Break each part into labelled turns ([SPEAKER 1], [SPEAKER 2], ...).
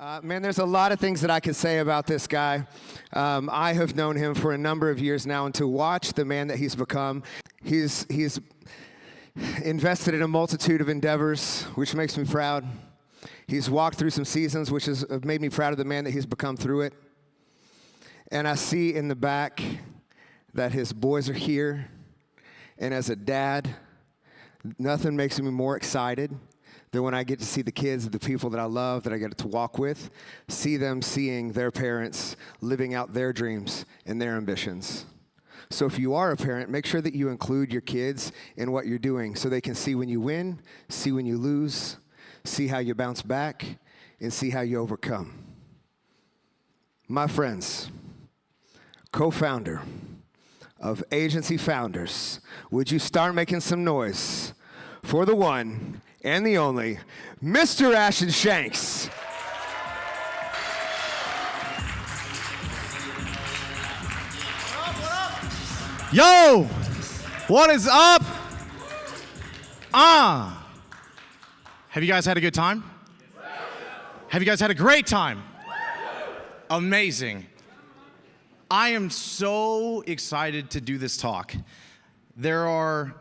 [SPEAKER 1] Man, there's a lot of things that I could say about this guy. I have known him for a number of years now, and to watch the man that he's become, he's invested in a multitude of endeavors, which makes me proud. He's walked through some seasons, which has made me proud of the man that he's become through it. And I see in the back that his boys are here, and as a dad, nothing makes me more excited than when I get to see the kids, the people that I love, that I get to walk with, see them seeing their parents living out their dreams and their ambitions. So if you are a parent, make sure that you include your kids in what you're doing so they can see when you win, see when you lose, see how you bounce back, and see how you overcome. My friends, co-founder of Agency Founders, would you start making some noise for the one and the only, Mr. Ashton Shanks.
[SPEAKER 2] Yo, what is up? Have you guys had a good time? Have you guys had a great time? Amazing. I am so excited to do this talk. There are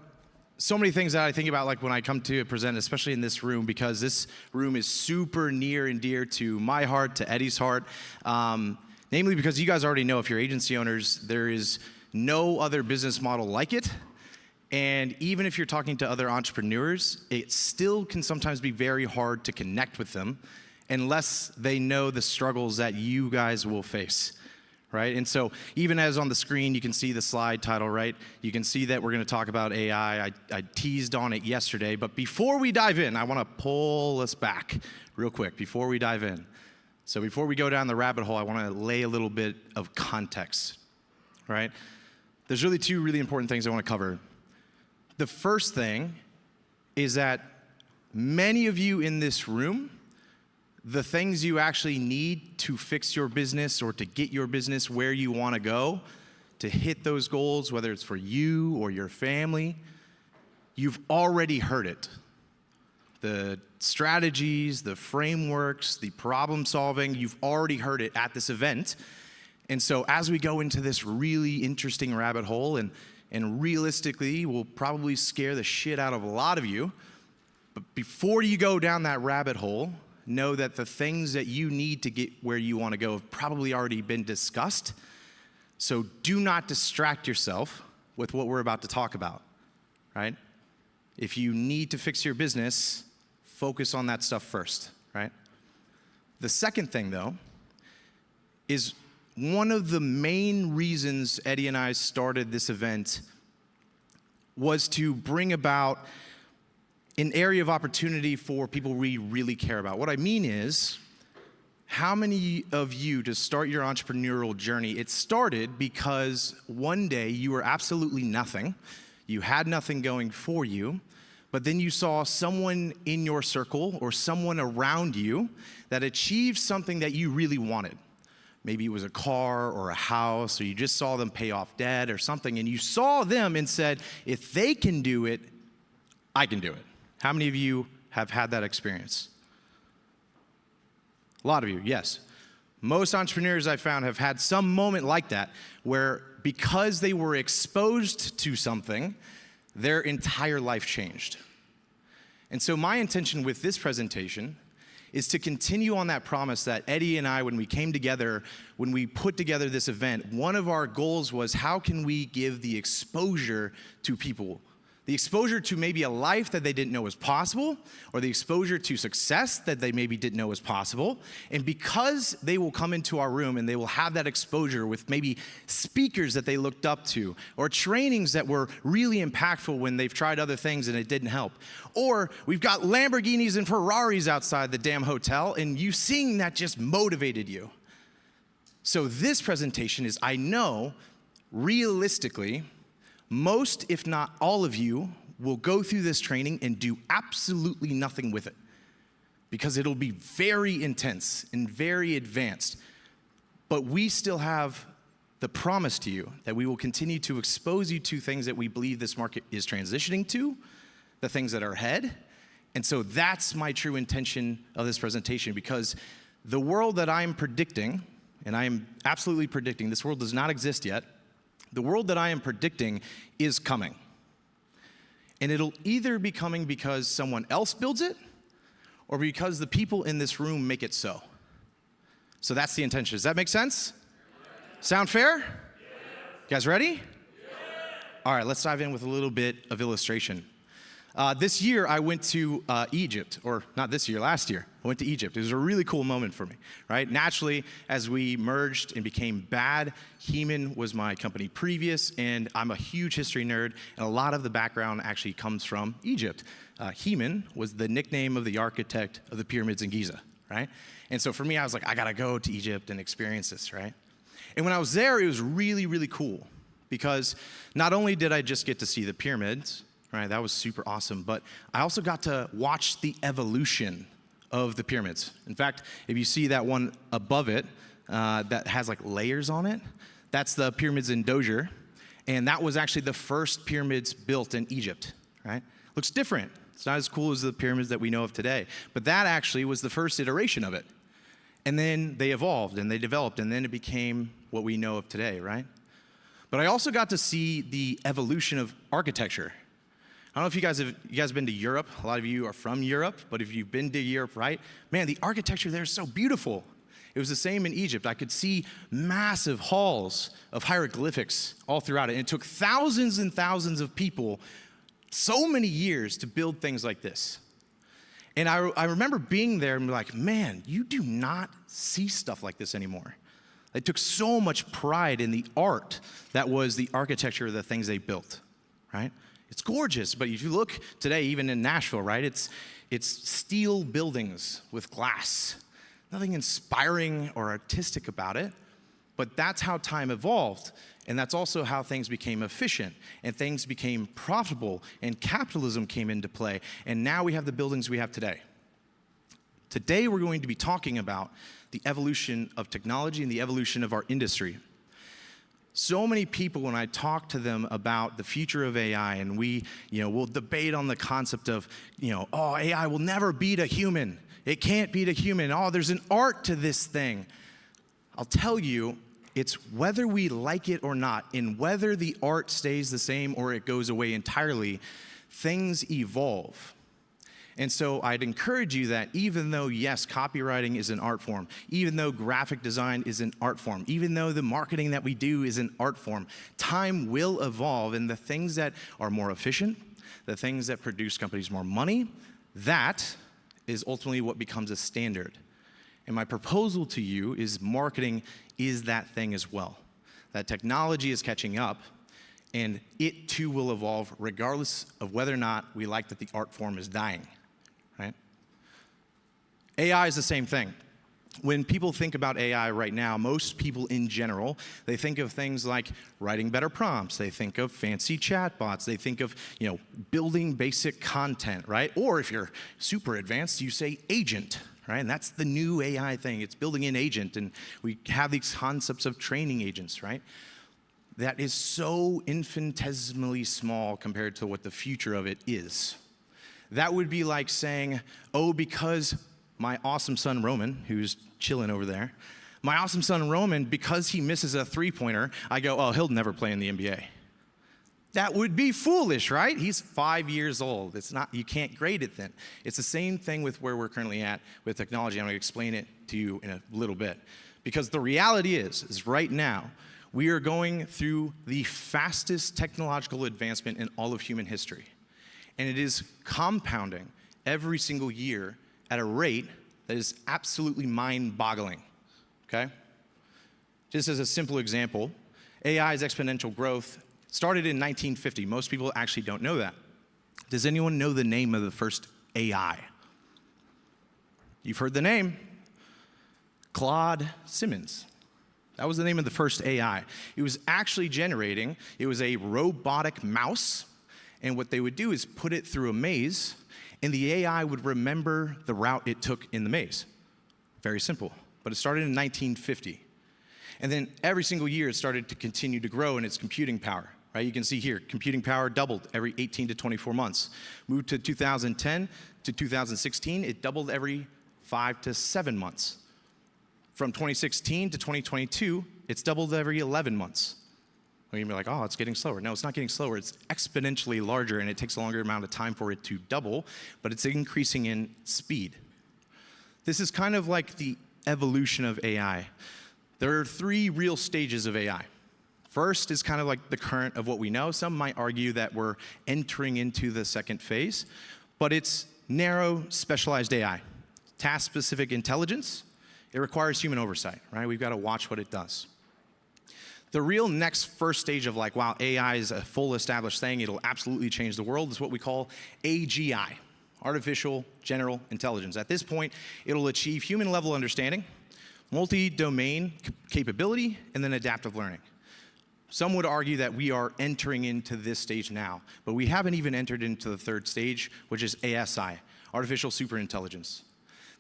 [SPEAKER 2] so many things that I think about, like when I come to present, especially in this room, because this room is super near and dear to my heart, to Eddie's heart. Namely because you guys already know, if you're agency owners, there is no other business model like it. And even if you're talking to other entrepreneurs, it still can sometimes be very hard to connect with them unless they know the struggles that you guys will face. Right? And so even as on the screen, you can see the slide title, right? You can see that we're going to talk about AI. I teased on it yesterday, but before we dive in, I want to pull us back real quick before we dive in. So before we go down the rabbit hole, I want to lay a little bit of context, right? There's really two really important things I want to cover. The first thing is that many of you in this room, the things you actually need to fix your business or to get your business where you want to go, to hit those goals, whether it's for you or your family, you've already heard it. The strategies, the frameworks, the problem solving, you've already heard it at this event. And so as we go into this really interesting rabbit hole, and realistically will probably scare the shit out of a lot of you, but before you go down that rabbit hole, know that the things that you need to get where you want to go have probably already been discussed. So do not distract yourself with what we're about to talk about, right? If you need to fix your business, focus on that stuff first, right? The second thing, though, is one of the main reasons Eddie and I started this event was to bring about an area of opportunity for people we really care about. What I mean is, how many of you, to start your entrepreneurial journey, it started because one day you were absolutely nothing, you had nothing going for you, but then you saw someone in your circle or someone around you that achieved something that you really wanted. Maybe it was a car or a house, or you just saw them pay off debt or something, and you saw them and said, if they can do it, I can do it. How many of you have had that experience? A lot of you, yes. Most entrepreneurs I found have had some moment like that, where because they were exposed to something, their entire life changed. And so my intention with this presentation is to continue on that promise that Eddie and I, when we came together, when we put together this event, one of our goals was, how can we give the exposure to people? The exposure to maybe a life that they didn't know was possible, or the exposure to success that they maybe didn't know was possible. And because they will come into our room and they will have that exposure with maybe speakers that they looked up to, or trainings that were really impactful when they've tried other things and it didn't help. Or we've got Lamborghinis and Ferraris outside the damn hotel, and you seeing that just motivated you. So this presentation is, I know, realistically, most, if not all of you, will go through this training and do absolutely nothing with it, because it'll be very intense and very advanced. But we still have the promise to you that we will continue to expose you to things that we believe this market is transitioning to, the things that are ahead. And so that's my true intention of this presentation, because the world that I'm predicting, and I am absolutely predicting, this world does not exist yet, the world that I am predicting is coming. And it'll either be coming because someone else builds it, or because the people in this room make it so. So that's the intention. Does that make sense? Sound fair? You guys ready? All right, let's dive in with a little bit of illustration. This year, I went to Egypt, or not this year, last year. I went to Egypt. It was a really cool moment for me, right? Naturally, as we merged and became bad, Heman was my company previous, and I'm a huge history nerd, and a lot of the background actually comes from Egypt. Heman was the nickname of the architect of the pyramids in Giza, right? And so for me, I was like, I gotta go to Egypt and experience this, right? And when I was there, it was really, really cool, because not only did I just get to see the pyramids, right, that was super awesome, but I also got to watch the evolution of the pyramids. In fact, if you see that one above it that has like layers on it, that's the pyramids in Djoser, and that was actually the first pyramids built in Egypt, right? Looks different. It's not as cool as the pyramids that we know of today, but that actually was the first iteration of it. And then they evolved and they developed, and then it became what we know of today, right? But I also got to see the evolution of architecture. I don't know if you guys have been to Europe. A lot of you are from Europe, but if you've been to Europe, right? Man, the architecture there is so beautiful. It was the same in Egypt. I could see massive halls of hieroglyphics all throughout it. And it took thousands and thousands of people so many years to build things like this. And I remember being there and be like, man, you do not see stuff like this anymore. They took so much pride in the art that was the architecture of the things they built, right? It's gorgeous, but if you look today, even in Nashville, right, it's steel buildings with glass. Nothing inspiring or artistic about it, but that's how time evolved, and that's also how things became efficient, and things became profitable, and capitalism came into play, and now we have the buildings we have today. Today, we're going to be talking about the evolution of technology and the evolution of our industry. So many people, when I talk to them about the future of AI, and we'll debate on the concept of, oh, AI will never beat a human. It can't beat a human. Oh, there's an art to this thing. I'll tell you, it's whether we like it or not, and whether the art stays the same or it goes away entirely, things evolve. And so I'd encourage you that even though, yes, copywriting is an art form, even though graphic design is an art form, even though the marketing that we do is an art form, time will evolve, and the things that are more efficient, the things that produce companies more money, that is ultimately what becomes a standard. And my proposal to you is marketing is that thing as well. That technology is catching up, and it too will evolve regardless of whether or not we like that the art form is dying. Right? AI is the same thing. When people think about AI right now, most people in general, they think of things like writing better prompts. They think of fancy chatbots. They think of, building basic content, right? Or if you're super advanced, you say agent, right? And that's the new AI thing. It's building an agent, and we have these concepts of training agents, right? That is so infinitesimally small compared to what the future of it is. That would be like saying, oh, because my awesome son Roman, who's chilling over there, my awesome son Roman, because he misses a three-pointer, I go, oh, he'll never play in the NBA. That would be foolish, right? He's 5 years old. It's not, you can't grade it then. It's the same thing with where we're currently at with technology. I'm going to explain it to you in a little bit. Because the reality is right now, we are going through the fastest technological advancement in all of human history. And it is compounding every single year at a rate that is absolutely mind-boggling, okay? Just as a simple example, AI's exponential growth started in 1950. Most people actually don't know that. Does anyone know the name of the first AI? You've heard the name. Claude Simmons. That was the name of the first AI. It was actually generating, it was a robotic mouse, and what they would do is put it through a maze, and the AI would remember the route it took in the maze. Very simple. But it started in 1950. And then every single year it started to continue to grow in its computing power. Right? You can see here, computing power doubled every 18 to 24 months. Moved to 2010 to 2016, it doubled every 5 to 7 months. From 2016 to 2022, it's doubled every 11 months. Well, you'd be like, oh, it's getting slower. No, it's not getting slower. It's exponentially larger, and it takes a longer amount of time for it to double, but it's increasing in speed. This is kind of like the evolution of AI. There are 3 real stages of AI. First is kind of like the current of what we know. Some might argue that we're entering into the second phase, but it's narrow, specialized AI. Task-specific intelligence. It requires human oversight, right? We've got to watch what it does. The real next first stage of like, wow, AI is a full established thing, it'll absolutely change the world, is what we call AGI, artificial general intelligence. At this point, it'll achieve human level understanding, multi-domain capability, and then adaptive learning. Some would argue that we are entering into this stage now, but we haven't even entered into the third stage, which is ASI, artificial superintelligence.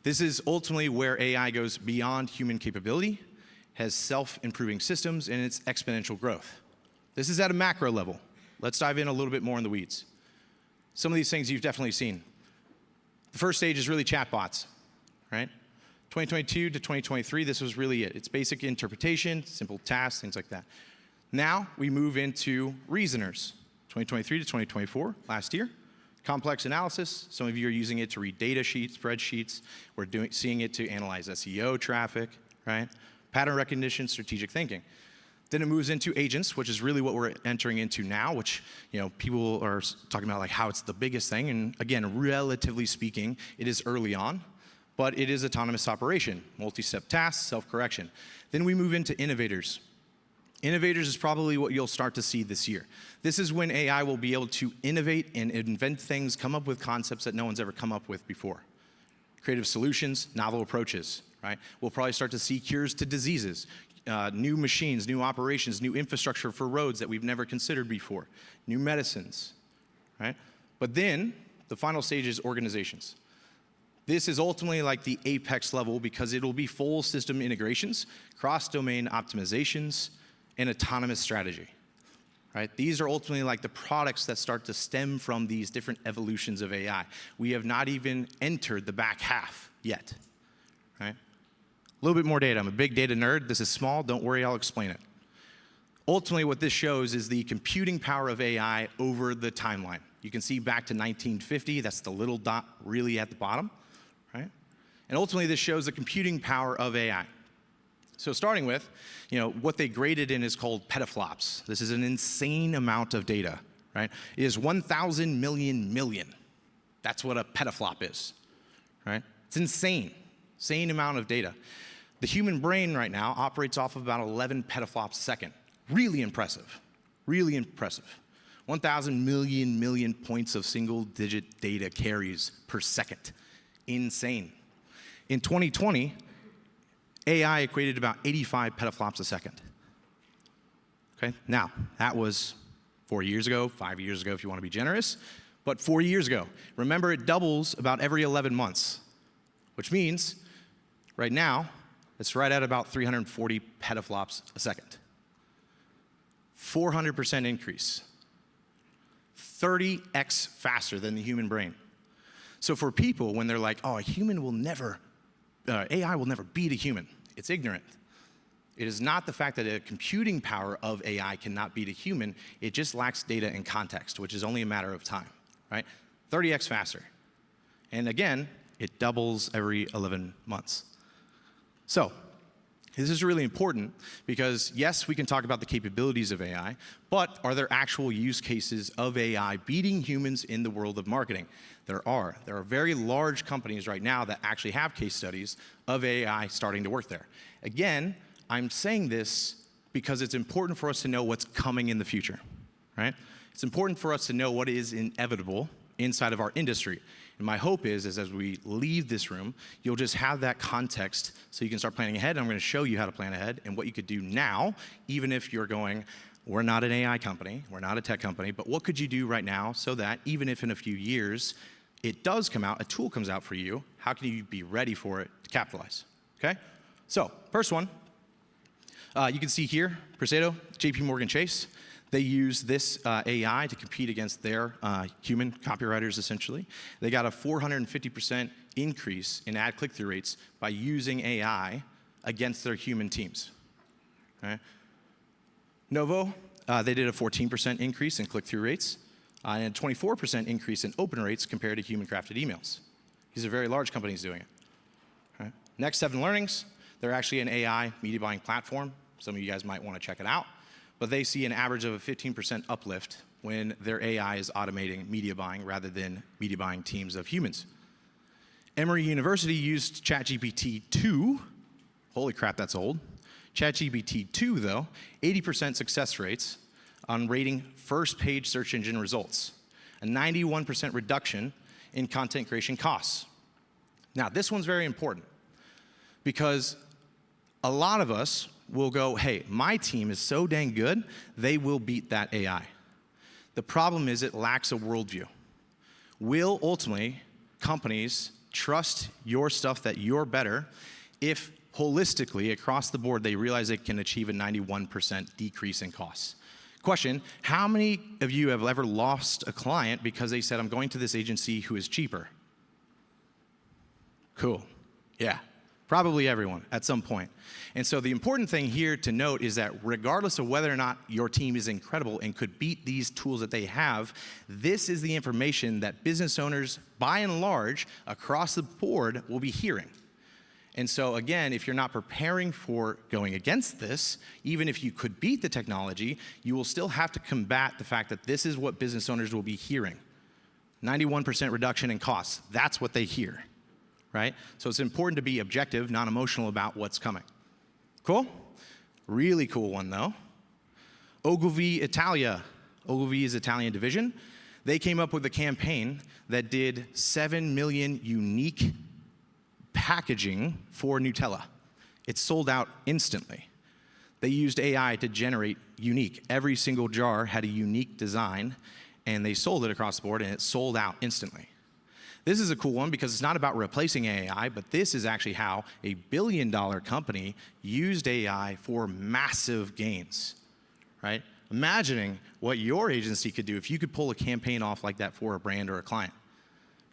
[SPEAKER 2] This is ultimately where AI goes beyond human capability, has self-improving systems, and its exponential growth. This is at a macro level. Let's dive in a little bit more in the weeds. Some of these things you've definitely seen. The first stage is really chatbots, right? 2022 to 2023, this was really it. It's basic interpretation, simple tasks, things like that. Now we move into reasoners, 2023 to 2024, last year. Complex analysis, some of you are using it to read data sheets, spreadsheets. We're seeing it to analyze SEO traffic, right? Pattern recognition, strategic thinking. Then it moves into agents, which is really what we're entering into now, which, people are talking about like how it's the biggest thing. And again, relatively speaking, it is early on, but it is autonomous operation, multi-step tasks, self-correction. Then we move into innovators. Innovators is probably what you'll start to see this year. This is when AI will be able to innovate and invent things, come up with concepts that no one's ever come up with before. Creative solutions, novel approaches, right? We'll probably start to see cures to diseases, new machines, new operations, new infrastructure for roads that we've never considered before, new medicines, right? But then the final stage is organizations. This is ultimately like the apex level because it'll be full system integrations, cross-domain optimizations, and autonomous strategy, right? These are ultimately like the products that start to stem from these different evolutions of AI. We have not even entered the back half yet, right? A little bit more data. I'm a big data nerd. This is small. Don't worry, I'll explain it. Ultimately, what this shows is the computing power of AI over the timeline. You can see back to 1950. That's the little dot really at the bottom, right? And ultimately, this shows the computing power of AI. So starting with, what they graded in is called petaflops. This is an insane amount of data, right? It is 1,000 million. That's what a petaflop is, right? It's insane amount of data. The human brain right now operates off of about 11 petaflops a second. Really impressive, really impressive. 1,000 million points of single-digit data carries per second. Insane. In 2020, AI equated to about 85 petaflops a second. Okay, now, that was 4 years ago, 5 years ago if you want to be generous, but 4 years ago. Remember, it doubles about every 11 months, which means right now, it's right at about 340 petaflops a second. 400% increase. 30x faster than the human brain. So for people, when they're like, oh, AI will never beat a human, it's ignorant. It is not the fact that a computing power of AI cannot beat a human, it just lacks data and context, which is only a matter of time, right? 30x faster. And again, it doubles every 11 months. So, this is really important because, yes, we can talk about the capabilities of AI, but are there actual use cases of AI beating humans in the world of marketing? There are. There are very large companies right now that actually have case studies of AI starting to work there. Again, I'm saying this because it's important for us to know what's coming in the future, right? It's important for us to know what is inevitable inside of our industry. And my hope is as we leave this room, you'll just have that context so you can start planning ahead. And I'm going to show you how to plan ahead and what you could do now, even if you're going, we're not an AI company, we're not a tech company, but what could you do right now so that even if in a few years it does come out, a tool comes out for you, how can you be ready for it to capitalize, okay? So, first one, you can see here, Presedo, JP Morgan Chase. They use this AI to compete against their human copywriters, essentially. They got a 450% increase in ad click-through rates by using AI against their human teams. Right? Novo, they did a 14% increase in click-through rates and a 24% increase in open rates compared to human-crafted emails. These are very large companies doing it. Right? Next 7 Learnings, they're actually an AI media buying platform. Some of you guys might want to check it out. But they see an average of a 15% uplift when their AI is automating media buying rather than media buying teams of humans. Emory University used ChatGPT 2. Holy crap, that's old. ChatGPT 2, though, 80% success rates on rating first page search engine results, a 91% reduction in content creation costs. Now, this one's very important because a lot of us will go, hey, my team is so dang good, they will beat that AI. The problem is it lacks a worldview. Will ultimately companies trust your stuff that you're better if holistically across the board they realize they can achieve a 91% decrease in costs? Question, how many of you have ever lost a client because they said, I'm going to this agency who is cheaper? Cool. Yeah. Probably everyone at some point. And so the important thing here to note is that regardless of whether or not your team is incredible and could beat these tools that they have, this is the information that business owners, by and large, across the board will be hearing. And so again, if you're not preparing for going against this, even if you could beat the technology, you will still have to combat the fact that this is what business owners will be hearing. 91% reduction in costs, that's what they hear. Right? So it's important to be objective, not emotional about what's coming. Cool? Really cool one, though. Ogilvy Italia. Ogilvy is Italian division. They came up with a campaign that did 7 million unique packaging for Nutella. It sold out instantly. They used AI to generate unique. Every single jar had a unique design, and they sold it across the board, and it sold out instantly. This is a cool one because it's not about replacing AI, but this is actually how a billion-dollar company used AI for massive gains, right? Imagining what your agency could do if you could pull a campaign off like that for a brand or a client.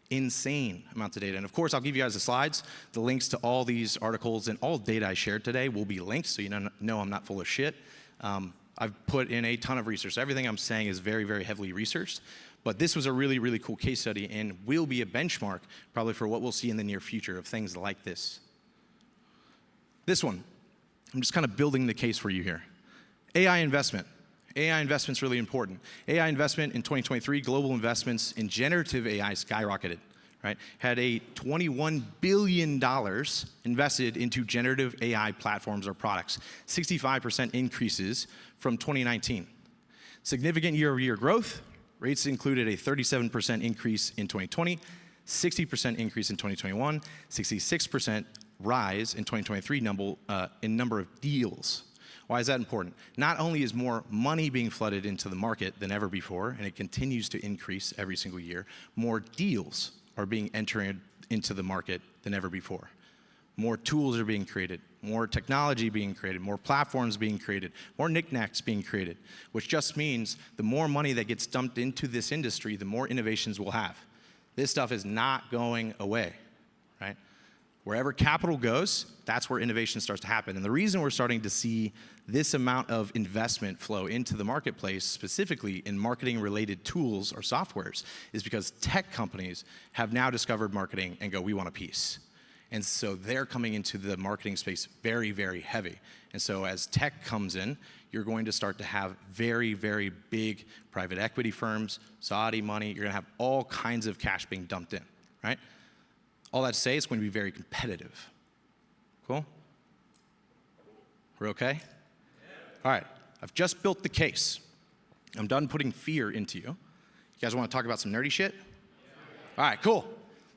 [SPEAKER 2] Insane amounts of data. And of course, I'll give you guys the slides. The links to all these articles and all data I shared today will be linked, so you know I'm not full of shit. I've put in a ton of research. Everything I'm saying is very, very heavily researched. But this was a really, really cool case study and will be a benchmark probably for what we'll see in the near future of things like this. This one, I'm just kind of building the case for you here. AI investment. AI investment's really important. AI investment in 2023, global investments in generative AI skyrocketed, right? Had a $21 billion invested into generative AI platforms or products, 65% increases from 2019. Significant year-over-year growth. Rates included a 37% increase in 2020, 60% increase in 2021, 66% rise in 2023 in number of deals. Why is that important? Not only is more money being flooded into the market than ever before, and it continues to increase every single year, more deals are being entered into the market than ever before. More tools are being created, more technology being created, more platforms being created, more knickknacks being created, which just means the more money that gets dumped into this industry, the more innovations we'll have. This stuff is not going away, right? Wherever capital goes, that's where innovation starts to happen. And the reason we're starting to see this amount of investment flow into the marketplace, specifically in marketing-related tools or softwares, is because tech companies have now discovered marketing and go, we want a piece. And so they're coming into the marketing space very, very heavy. And so as tech comes in, you're going to start to have very, very big private equity firms, Saudi money. You're going to have all kinds of cash being dumped in, right? All that to say, it's going to be very competitive. Cool? We're okay? Yeah. All right. I've just built the case. I'm done putting fear into you. You guys want to talk about some nerdy shit? Yeah. All right, cool.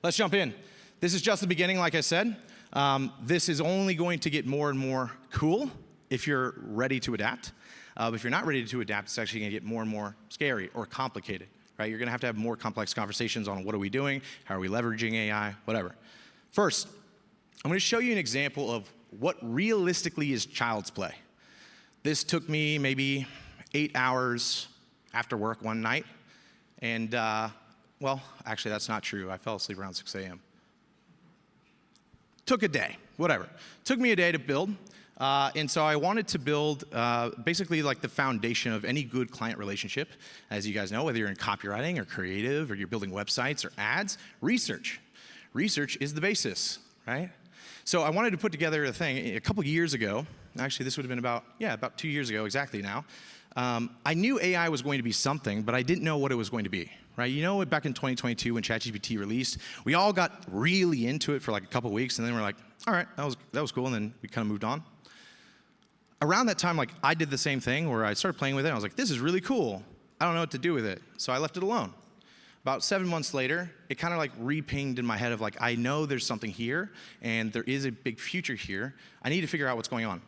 [SPEAKER 2] Let's jump in. This is just the beginning, like I said. This is only going to get more and more cool if you're ready to adapt. But if you're not ready to adapt, it's actually going to get more and more scary or complicated, right? You're going to have more complex conversations on what are we doing, how are we leveraging AI, whatever. First, I'm going to show you an example of what realistically is child's play. This took me maybe 8 hours after work one night. And, well, actually, that's not true. I fell asleep around 6 a.m. Took a day. whatever. Took me a day to build. And so I wanted to build basically like the foundation of any good client relationship. As you guys know, whether you're in copywriting or creative or you're building websites or ads, research. Research is the basis, right? So I wanted to put together a thing a couple years ago. Actually, this would have been about 2 years ago exactly now. I knew AI was going to be something, but I didn't know what it was going to be, right? You know, back in 2022 when ChatGPT released, we all got really into it for like a couple weeks, and then we're like, all right, that was cool, and then we kind of moved on. Around that time, like, I did the same thing where I started playing with it, and I was like, this is really cool. I don't know what to do with it, so I left it alone. About 7 months later, it kind of like re-pinged in my head of like, I know there's something here, and there is a big future here. I need to figure out what's going on.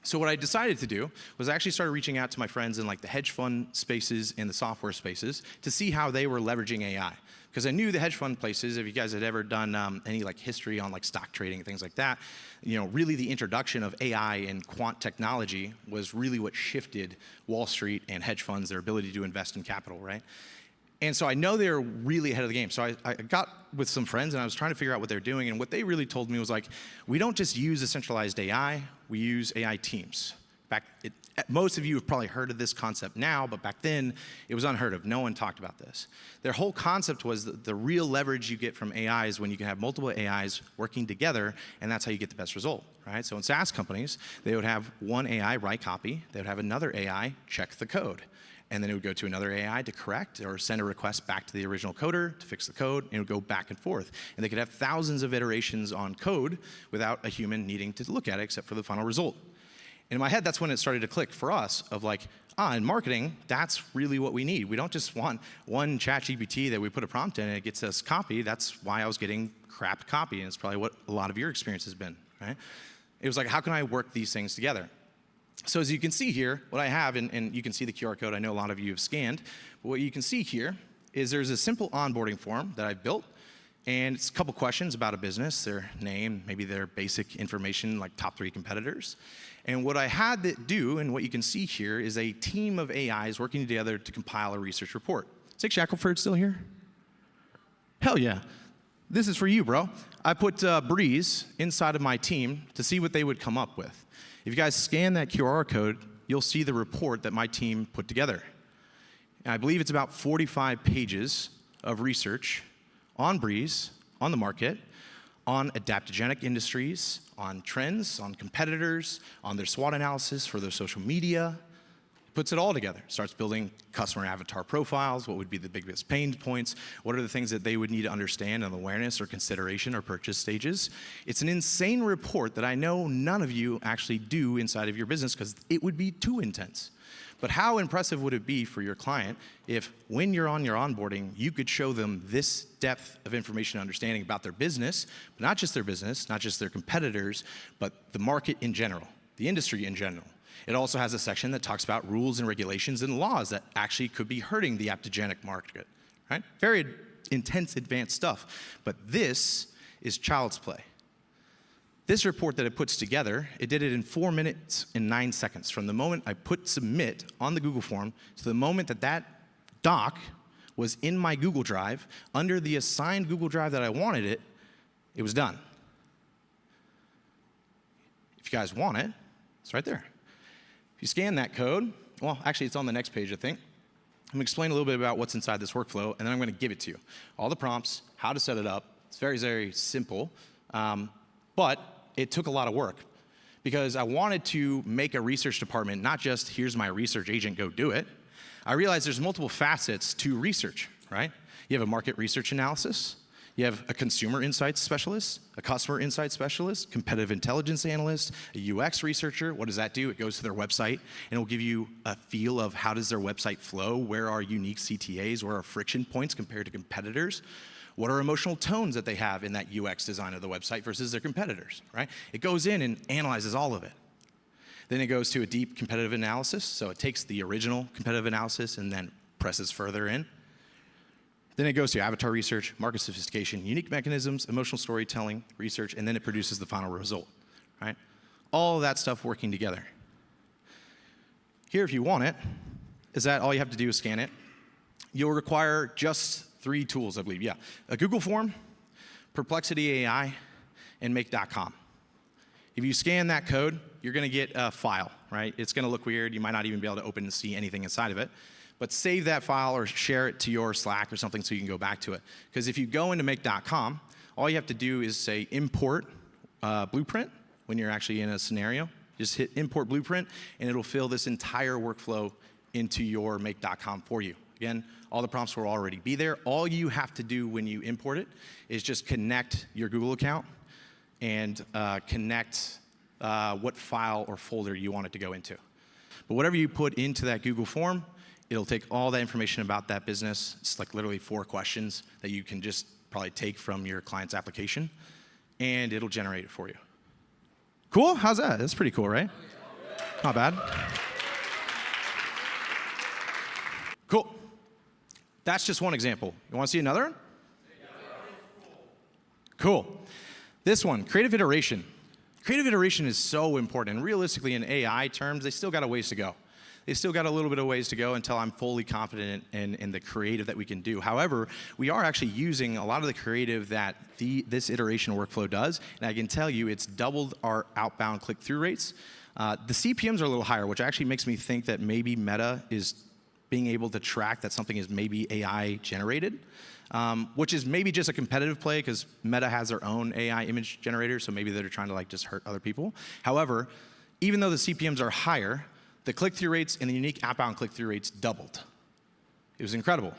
[SPEAKER 2] So what I decided to do was I actually started reaching out to my friends in like the hedge fund spaces and the software spaces to see how they were leveraging AI. Because I knew the hedge fund places, if you guys had ever done any like history on like stock trading and things like that, you know, really the introduction of AI and quant technology was really what shifted Wall Street and hedge funds, their ability to invest in capital, right? And so I know they were really ahead of the game. So I got with some friends and I was trying to figure out what they're doing. And what they really told me was like, we don't just use a centralized AI, we use AI teams. Most of you have probably heard of this concept now, but back then it was unheard of. No one talked about this. Their whole concept was that the real leverage you get from AI is when you can have multiple AIs working together, and that's how you get the best result, right? So in SaaS companies, they would have one AI write copy, they would have another AI check the code. And then it would go to another AI to correct or send a request back to the original coder to fix the code, and it would go back and forth. And they could have thousands of iterations on code without a human needing to look at it except for the final result. And in my head, that's when it started to click for us of like, in marketing, that's really what we need. We don't just want one ChatGPT that we put a prompt in and it gets us copy. That's why I was getting crap copy, and it's probably what a lot of your experience has been, right? It was like, how can I work these things together? So as you can see here, what I have, and you can see the QR code, I know a lot of you have scanned, but what you can see here is there's a simple onboarding form that I've built, and it's a couple questions about a business, their name, maybe their basic information, like top 3 competitors. And what I had it do, and what you can see here, is a team of AIs working together to compile a research report. Is Nick Shackelford still here? Hell yeah. This is for you, bro. I put Breeze inside of my team to see what they would come up with. If you guys scan that QR code, you'll see the report that my team put together. And I believe it's about 45 pages of research on Breeze, on the market, on adaptogenic industries, on trends, on competitors, on their SWOT analysis for their social media. Puts it all together, starts building customer avatar profiles, what would be the biggest pain points, what are the things that they would need to understand on awareness or consideration or purchase stages. It's an insane report that I know none of you actually do inside of your business because it would be too intense. But how impressive would it be for your client if when you're on your onboarding, you could show them this depth of information and understanding about their business, but not just their business, not just their competitors, but the market in general, the industry in general. It also has a section that talks about rules and regulations and laws that actually could be hurting the adaptogenic market, right? Very intense, advanced stuff. But this is child's play. This report that it puts together, it did it in 4 minutes and 9 seconds. From the moment I put submit on the Google form to the moment that that doc was in my Google Drive, under the assigned Google Drive that I wanted it, it was done. If you guys want it, it's right there. If you scan that code, well, actually it's on the next page, I think. I'm gonna explain a little bit about what's inside this workflow, and then I'm gonna give it to you. All the prompts, how to set it up. It's very, very simple, but it took a lot of work because I wanted to make a research department, not just here's my research agent, go do it. I realized there's multiple facets to research, right? You have a market research analysis, you have a consumer insights specialist, a customer insights specialist, competitive intelligence analyst, a UX researcher. What does that do? It goes to their website and it will give you a feel of how does their website flow, where are unique CTAs, where are friction points compared to competitors, what are emotional tones that they have in that UX design of the website versus their competitors, right? It goes in and analyzes all of it. Then it goes to a deep competitive analysis, so it takes the original competitive analysis and then presses further in. Then it goes to avatar research, market sophistication, unique mechanisms, emotional storytelling, research, and then it produces the final result, right? All of that stuff working together. Here, if you want it, is that all you have to do is scan it. You'll require just 3 tools, I believe, yeah. A Google form, Perplexity AI, and make.com. If you scan that code, you're going to get a file, right? It's going to look weird. You might not even be able to open and see anything inside of it. But save that file or share it to your Slack or something so you can go back to it. Because if you go into make.com, all you have to do is say import blueprint when you're actually in a scenario. Just hit import blueprint, and it'll fill this entire workflow into your make.com for you. Again, all the prompts will already be there. All you have to do when you import it is just connect your Google account and connect what file or folder you want it to go into. But whatever you put into that Google form, it'll take all that information about that business. It's like literally 4 questions that you can just probably take from your client's application, and it'll generate it for you. Cool? How's that? That's pretty cool, right? Not bad. Cool. That's just one example. You want to see another one? Cool. This one, creative iteration. Creative iteration is so important, and realistically in AI terms, they still got a ways to go. They still got a little bit of ways to go until I'm fully confident in the creative that we can do. However, we are actually using a lot of the creative that this iteration workflow does, and I can tell you it's doubled our outbound click-through rates. The CPMs are a little higher, which actually makes me think that maybe Meta is being able to track that something is maybe AI generated, which is maybe just a competitive play because Meta has their own AI image generator, so maybe they're trying to like just hurt other people. However, even though the CPMs are higher, the click-through rates and the unique outbound click-through rates doubled. It was incredible.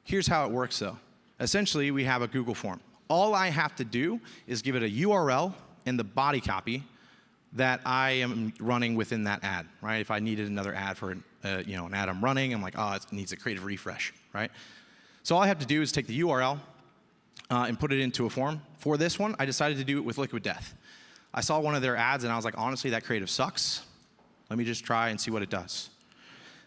[SPEAKER 2] Here's how it works though. Essentially, we have a Google form. All I have to do is give it a URL and the body copy that I am running within that ad, right? If I needed another ad for an ad I'm running, I'm like, oh, it needs a creative refresh, right? So all I have to do is take the URL and put it into a form. For this one, I decided to do it with Liquid Death. I saw one of their ads and I was like, honestly, that creative sucks. Let me just try and see what it does.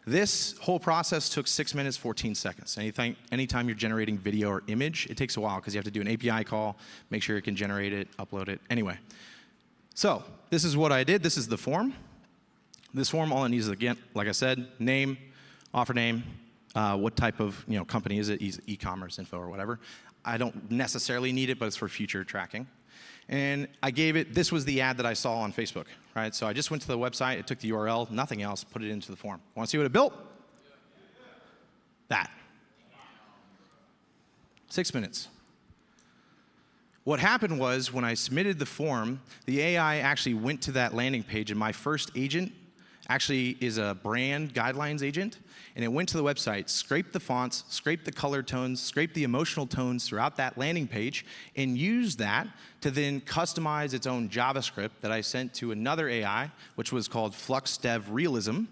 [SPEAKER 2] This whole process took 6 minutes, 14 seconds. Anytime you're generating video or image, it takes a while because you have to do an API call, make sure it can generate it, upload it. Anyway, so this is what I did. This is the form. This form, all it needs is, again, like I said, name, offer name, what type of company is it, e-commerce info or whatever. I don't necessarily need it, but it's for future tracking. And I gave it, this was the ad that I saw on Facebook, right? So I just went to the website, it took the URL, nothing else, put it into the form. Want to see what it built? That. 6 minutes. What happened was when I submitted the form, the AI actually went to that landing page, and my first agent actually is a brand guidelines agent, and it went to the website, scraped the fonts, scraped the color tones, scraped the emotional tones throughout that landing page, and used that to then customize its own JavaScript that I sent to another AI, which was called FluxDev Realism,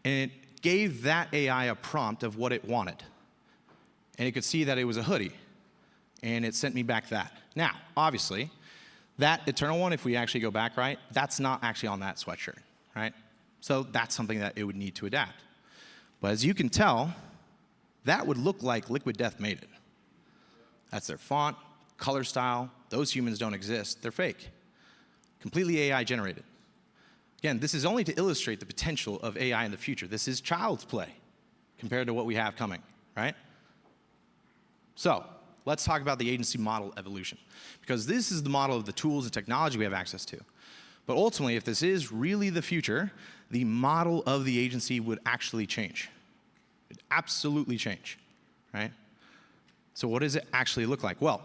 [SPEAKER 2] and it gave that AI a prompt of what it wanted. And it could see that it was a hoodie, and it sent me back that. Now, obviously, that Eternal one, if we actually go back, right, that's not actually on that sweatshirt, right? So that's something that it would need to adapt. But as you can tell, that would look like Liquid Death made it. That's their font, color style. Those humans don't exist. They're fake. Completely AI generated. Again, this is only to illustrate the potential of AI in the future. This is child's play compared to what we have coming, right? So let's talk about the agency model evolution, because this is the model of the tools and technology we have access to. But ultimately, if this is really the future, the model of the agency would actually change. It would absolutely change, right? So what does it actually look like? Well,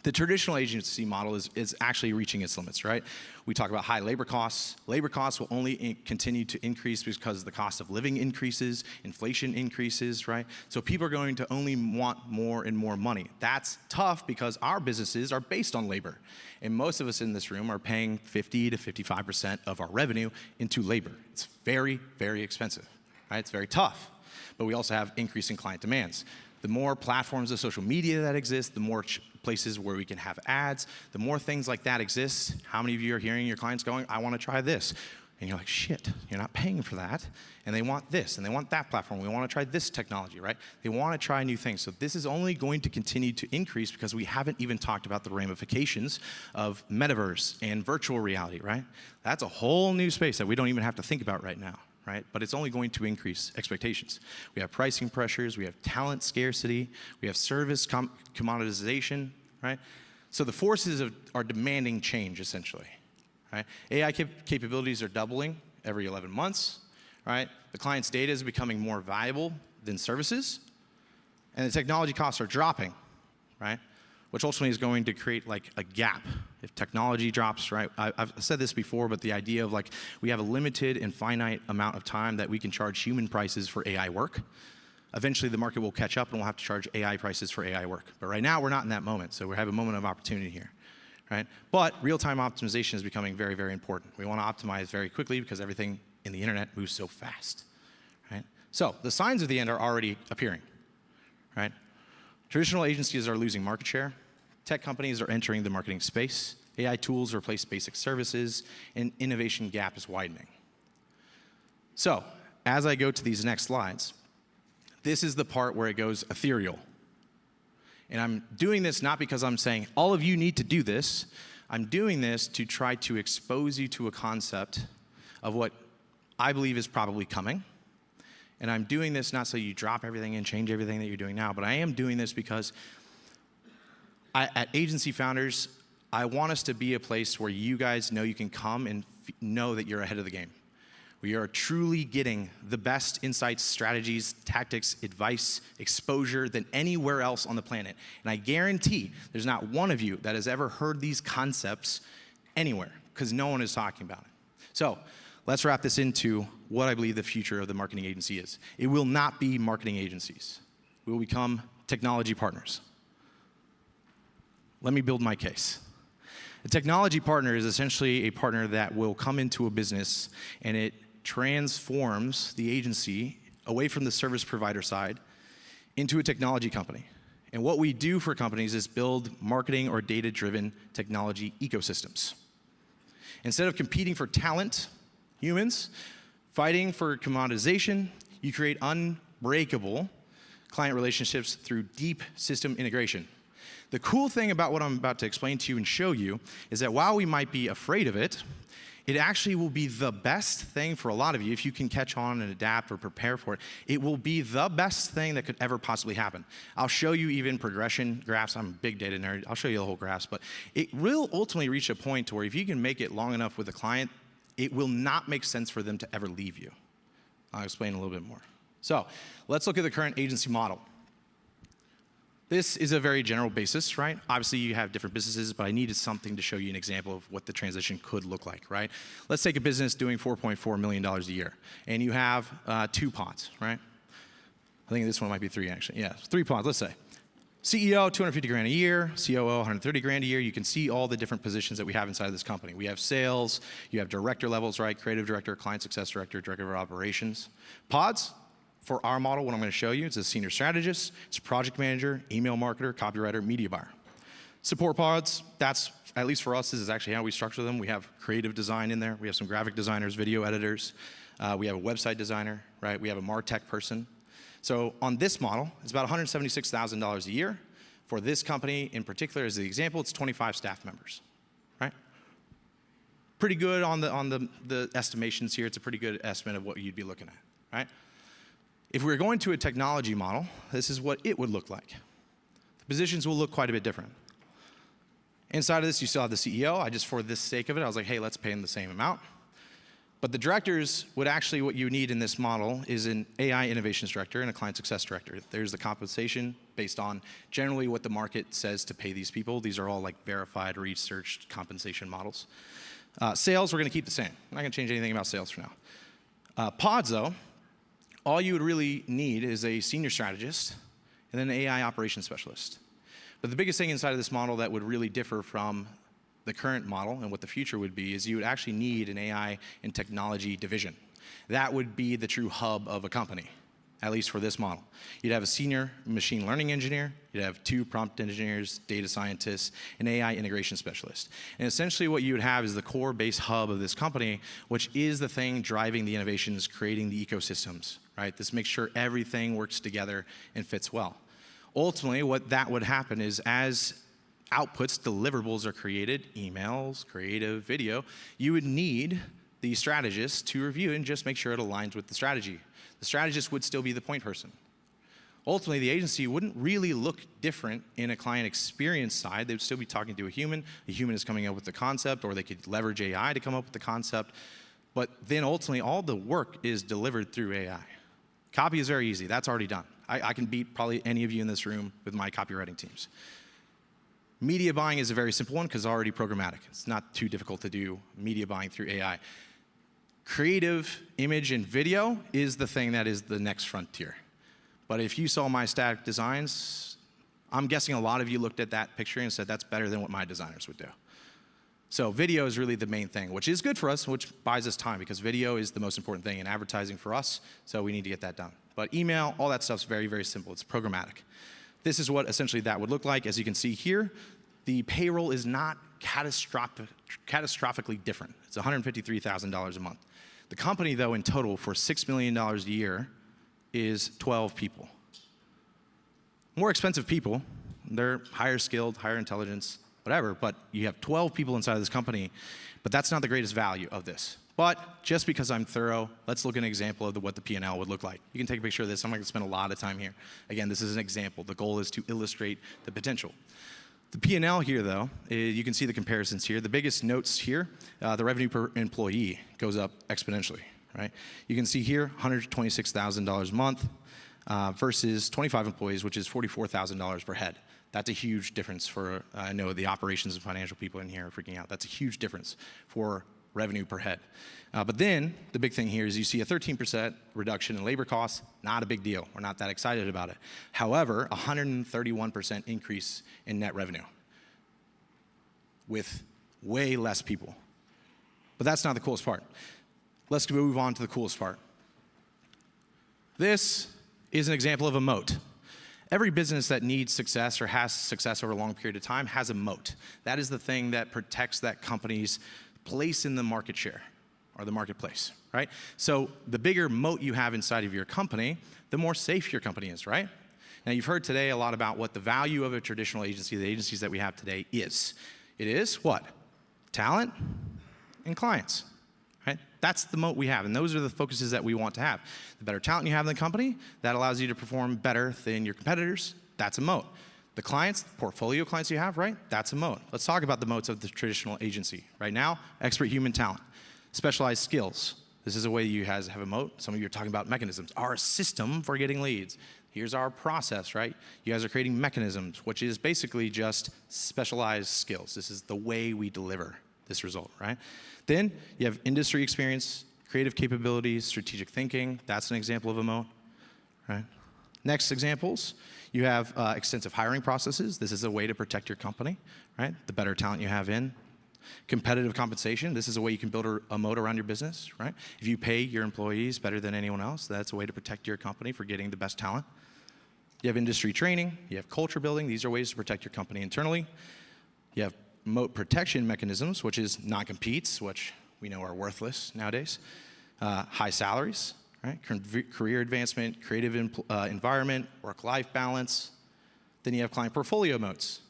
[SPEAKER 2] the traditional agency model is actually reaching its limits, right? We talk about high labor costs. Labor costs will only continue to increase because the cost of living increases, inflation increases, right? So people are going to only want more and more money. That's tough because our businesses are based on labor. And most of us in this room are paying 50 to 55% of our revenue into labor. It's very, very expensive, right? It's very tough. But we also have increasing client demands. The more platforms of social media that exist, the more places where we can have ads, the more things like that exist. How many of you are hearing your clients going, I want to try this? And you're like, shit, you're not paying for that. And they want this, and they want that platform. We want to try this technology, right? They want to try new things. So this is only going to continue to increase because we haven't even talked about the ramifications of metaverse and virtual reality, right? That's a whole new space that we don't even have to think about right now, right? But it's only going to increase expectations. We have pricing pressures, we have talent scarcity, we have service commoditization, right? So the forces are demanding change, essentially, right? AI capabilities are doubling every 11 months, right? The client's data is becoming more valuable than services, and the technology costs are dropping, right? Which ultimately is going to create like a gap. If technology drops, right? I've said this before, but the idea of like we have a limited and finite amount of time that we can charge human prices for AI work. Eventually the market will catch up and we'll have to charge AI prices for AI work. But right now we're not in that moment, so we have a moment of opportunity here, right? But real-time optimization is becoming very, very important. We want to optimize very quickly because everything in the internet moves so fast, right? So the signs of the end are already appearing, right? Traditional agencies are losing market share. Tech companies are entering the marketing space. AI tools replace basic services, and innovation gap is widening. So, as I go to these next slides, this is the part where it goes ethereal. And I'm doing this not because I'm saying, all of you need to do this. I'm doing this to try to expose you to a concept of what I believe is probably coming. And I'm doing this not so you drop everything and change everything that you're doing now, but I am doing this because at Agency Founders, I want us to be a place where you guys know you can come and know that you're ahead of the game. We are truly getting the best insights, strategies, tactics, advice, exposure than anywhere else on the planet. And I guarantee there's not one of you that has ever heard these concepts anywhere, because no one is talking about it. So let's wrap this into what I believe the future of the marketing agency is. It will not be marketing agencies. We will become technology partners. Let me build my case. A technology partner is essentially a partner that will come into a business and it transforms the agency away from the service provider side into a technology company. And what we do for companies is build marketing or data-driven technology ecosystems. Instead of competing for talent, humans, fighting for commoditization, you create unbreakable client relationships through deep system integration. The cool thing about what I'm about to explain to you and show you is that while we might be afraid of it, it actually will be the best thing for a lot of you if you can catch on and adapt or prepare for it. It will be the best thing that could ever possibly happen. I'll show you even progression graphs. I'm a big data nerd. I'll show you the whole graphs, but it will ultimately reach a point to where if you can make it long enough with a client, it will not make sense for them to ever leave you. I'll explain a little bit more. So let's look at the current agency model. This is a very general basis, right? Obviously, you have different businesses, but I needed something to show you an example of what the transition could look like, right? Let's take a business doing $4.4 million a year, and you have 2 pods, right? I think this one might be 3, actually. Yeah, 3 pods, let's say. CEO, 250 grand a year, COO, 130 grand a year. You can see all the different positions that we have inside of this company. We have sales, you have director levels, right? Creative director, client success director, director of operations. Pods, for our model, what I'm going to show you, it's a senior strategist, it's a project manager, email marketer, copywriter, media buyer. Support pods, that's, at least for us, this is actually how we structure them. We have creative design in there. We have some graphic designers, video editors. We have a website designer, right? We have a MarTech person. So on this model, it's about $176,000 a year. For this company in particular, as the example, it's 25 staff members, right? Pretty good on the estimations here. It's a pretty good estimate of what you'd be looking at, right? If we were going to a technology model, this is what it would look like. The positions will look quite a bit different. Inside of this, you still have the CEO. For the sake of it, I was like, hey, let's pay him the same amount. But the directors would actually, what you need in this model is an AI innovations director and a client success director. There's the compensation based on generally what the market says to pay these people. These are all like verified, researched compensation models. Sales, we're going to keep the same. I'm not going to change anything about sales for now. Pods, though, all you would really need is a senior strategist and then an AI operations specialist. But the biggest thing inside of this model that would really differ from the current model and what the future would be is you would actually need an AI and technology division. That would be the true hub of a company, at least for this model. You'd have a senior machine learning engineer, you'd have 2 prompt engineers, data scientists, an AI integration specialist. And essentially what you would have is the core base hub of this company, which is the thing driving the innovations, creating the ecosystems, right? This makes sure everything works together and fits well. Ultimately, what that would happen is as outputs, deliverables are created, emails, creative, video, you would need the strategist to review and just make sure it aligns with the strategy. The strategist would still be the point person. Ultimately, the agency wouldn't really look different in a client experience side. They would still be talking to a human. A human is coming up with the concept, or they could leverage AI to come up with the concept. But then ultimately, all the work is delivered through AI. Copy is very easy. That's already done. I can beat probably any of you in this room with my copywriting teams. Media buying is a very simple one because it's already programmatic. It's not too difficult to do media buying through AI. Creative image and video is the thing that is the next frontier. But if you saw my static designs, I'm guessing a lot of you looked at that picture and said, that's better than what my designers would do. So video is really the main thing, which is good for us, which buys us time, because video is the most important thing in advertising for us, so we need to get that done. But email, all that stuff's very, very simple. It's programmatic. This is what essentially that would look like. As you can see here, the payroll is not catastrophically different. It's $153,000 a month. The company, though, in total for $6 million a year is 12 people. More expensive people, they're higher skilled, higher intelligence, whatever, but you have 12 people inside of this company, but that's not the greatest value of this. But just because I'm thorough, let's look at an example of what the P&L would look like. You can take a picture of this. I'm not going to spend a lot of time here. Again, this is an example. The goal is to illustrate the potential. The P&L here, though, you can see the comparisons here. The biggest notes here, the revenue per employee goes up exponentially, right? You can see here, $126,000 a month versus 25 employees, which is $44,000 per head. That's a huge difference for, I know the operations and financial people in here are freaking out. That's a huge difference for revenue per head. But then the big thing here is you see a 13% reduction in labor costs. Not a big deal. We're not that excited about it. However, 131% increase in net revenue with way less people. But that's not the coolest part. Let's move on to the coolest part. This is an example of a moat. Every business that needs success or has success over a long period of time has a moat. That is the thing that protects that company's place in the market share or the marketplace, right? So the bigger moat you have inside of your company, the more safe your company is, right? Now you've heard today a lot about what the value of a traditional agency, the agencies that we have today is. It is what? Talent and clients, right? That's the moat we have, and those are the focuses that we want to have. The better talent you have in the company, that allows you to perform better than your competitors. That's a moat. The clients, the portfolio clients you have, right? That's a moat. Let's talk about the moats of the traditional agency. Right now, expert human talent, specialized skills. This is a way you guys have a moat. Some of you are talking about mechanisms. Our system for getting leads. Here's our process, right? You guys are creating mechanisms, which is basically just specialized skills. This is the way we deliver this result, right? Then you have industry experience, creative capabilities, strategic thinking. That's an example of a moat, right? Next examples, you have extensive hiring processes. This is a way to protect your company, right? The better talent you have in. Competitive compensation. This is a way you can build a moat around your business, right? If you pay your employees better than anyone else, that's a way to protect your company for getting the best talent. You have industry training. You have culture building. These are ways to protect your company internally. You have moat protection mechanisms, which is non-competes, which we know are worthless nowadays. High salaries, right? Career advancement, creative environment, work-life balance. Then you have client portfolio moats,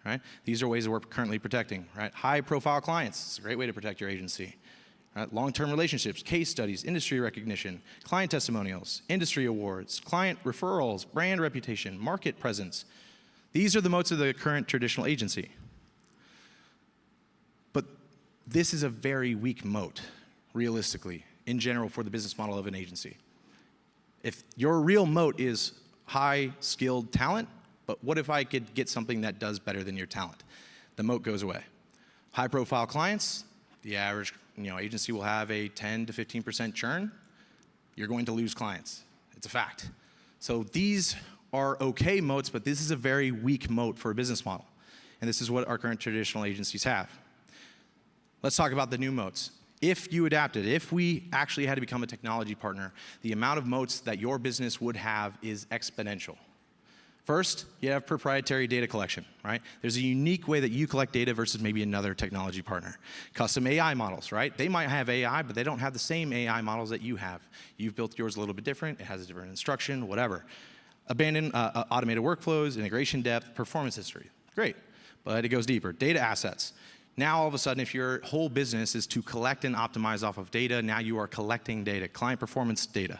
[SPEAKER 2] right? These are ways that we're currently protecting, right? High-profile clients. It's a great way to protect your agency. Right? Long-term relationships, case studies, industry recognition, client testimonials, industry awards, client referrals, brand reputation, market presence. These are the moats of the current traditional agency. But this is a very weak moat, realistically, in general, for the business model of an agency. If your real moat is high-skilled talent, but what if I could get something that does better than your talent? The moat goes away. High-profile clients, the average agency will have a 10 to 15% churn. You're going to lose clients. It's a fact. So these are okay moats, but this is a very weak moat for a business model. And this is what our current traditional agencies have. Let's talk about the new moats. If you adapted, if we actually had to become a technology partner, the amount of moats that your business would have is exponential. First, you have proprietary data collection, right? There's a unique way that you collect data versus maybe another technology partner. Custom AI models, right? They might have AI, but they don't have the same AI models that you have. You've built yours a little bit different. It has a different instruction, whatever. Abandoned automated workflows, integration depth, performance history. Great, but it goes deeper. Data assets. Now, all of a sudden, if your whole business is to collect and optimize off of data, now you are collecting data, client performance data,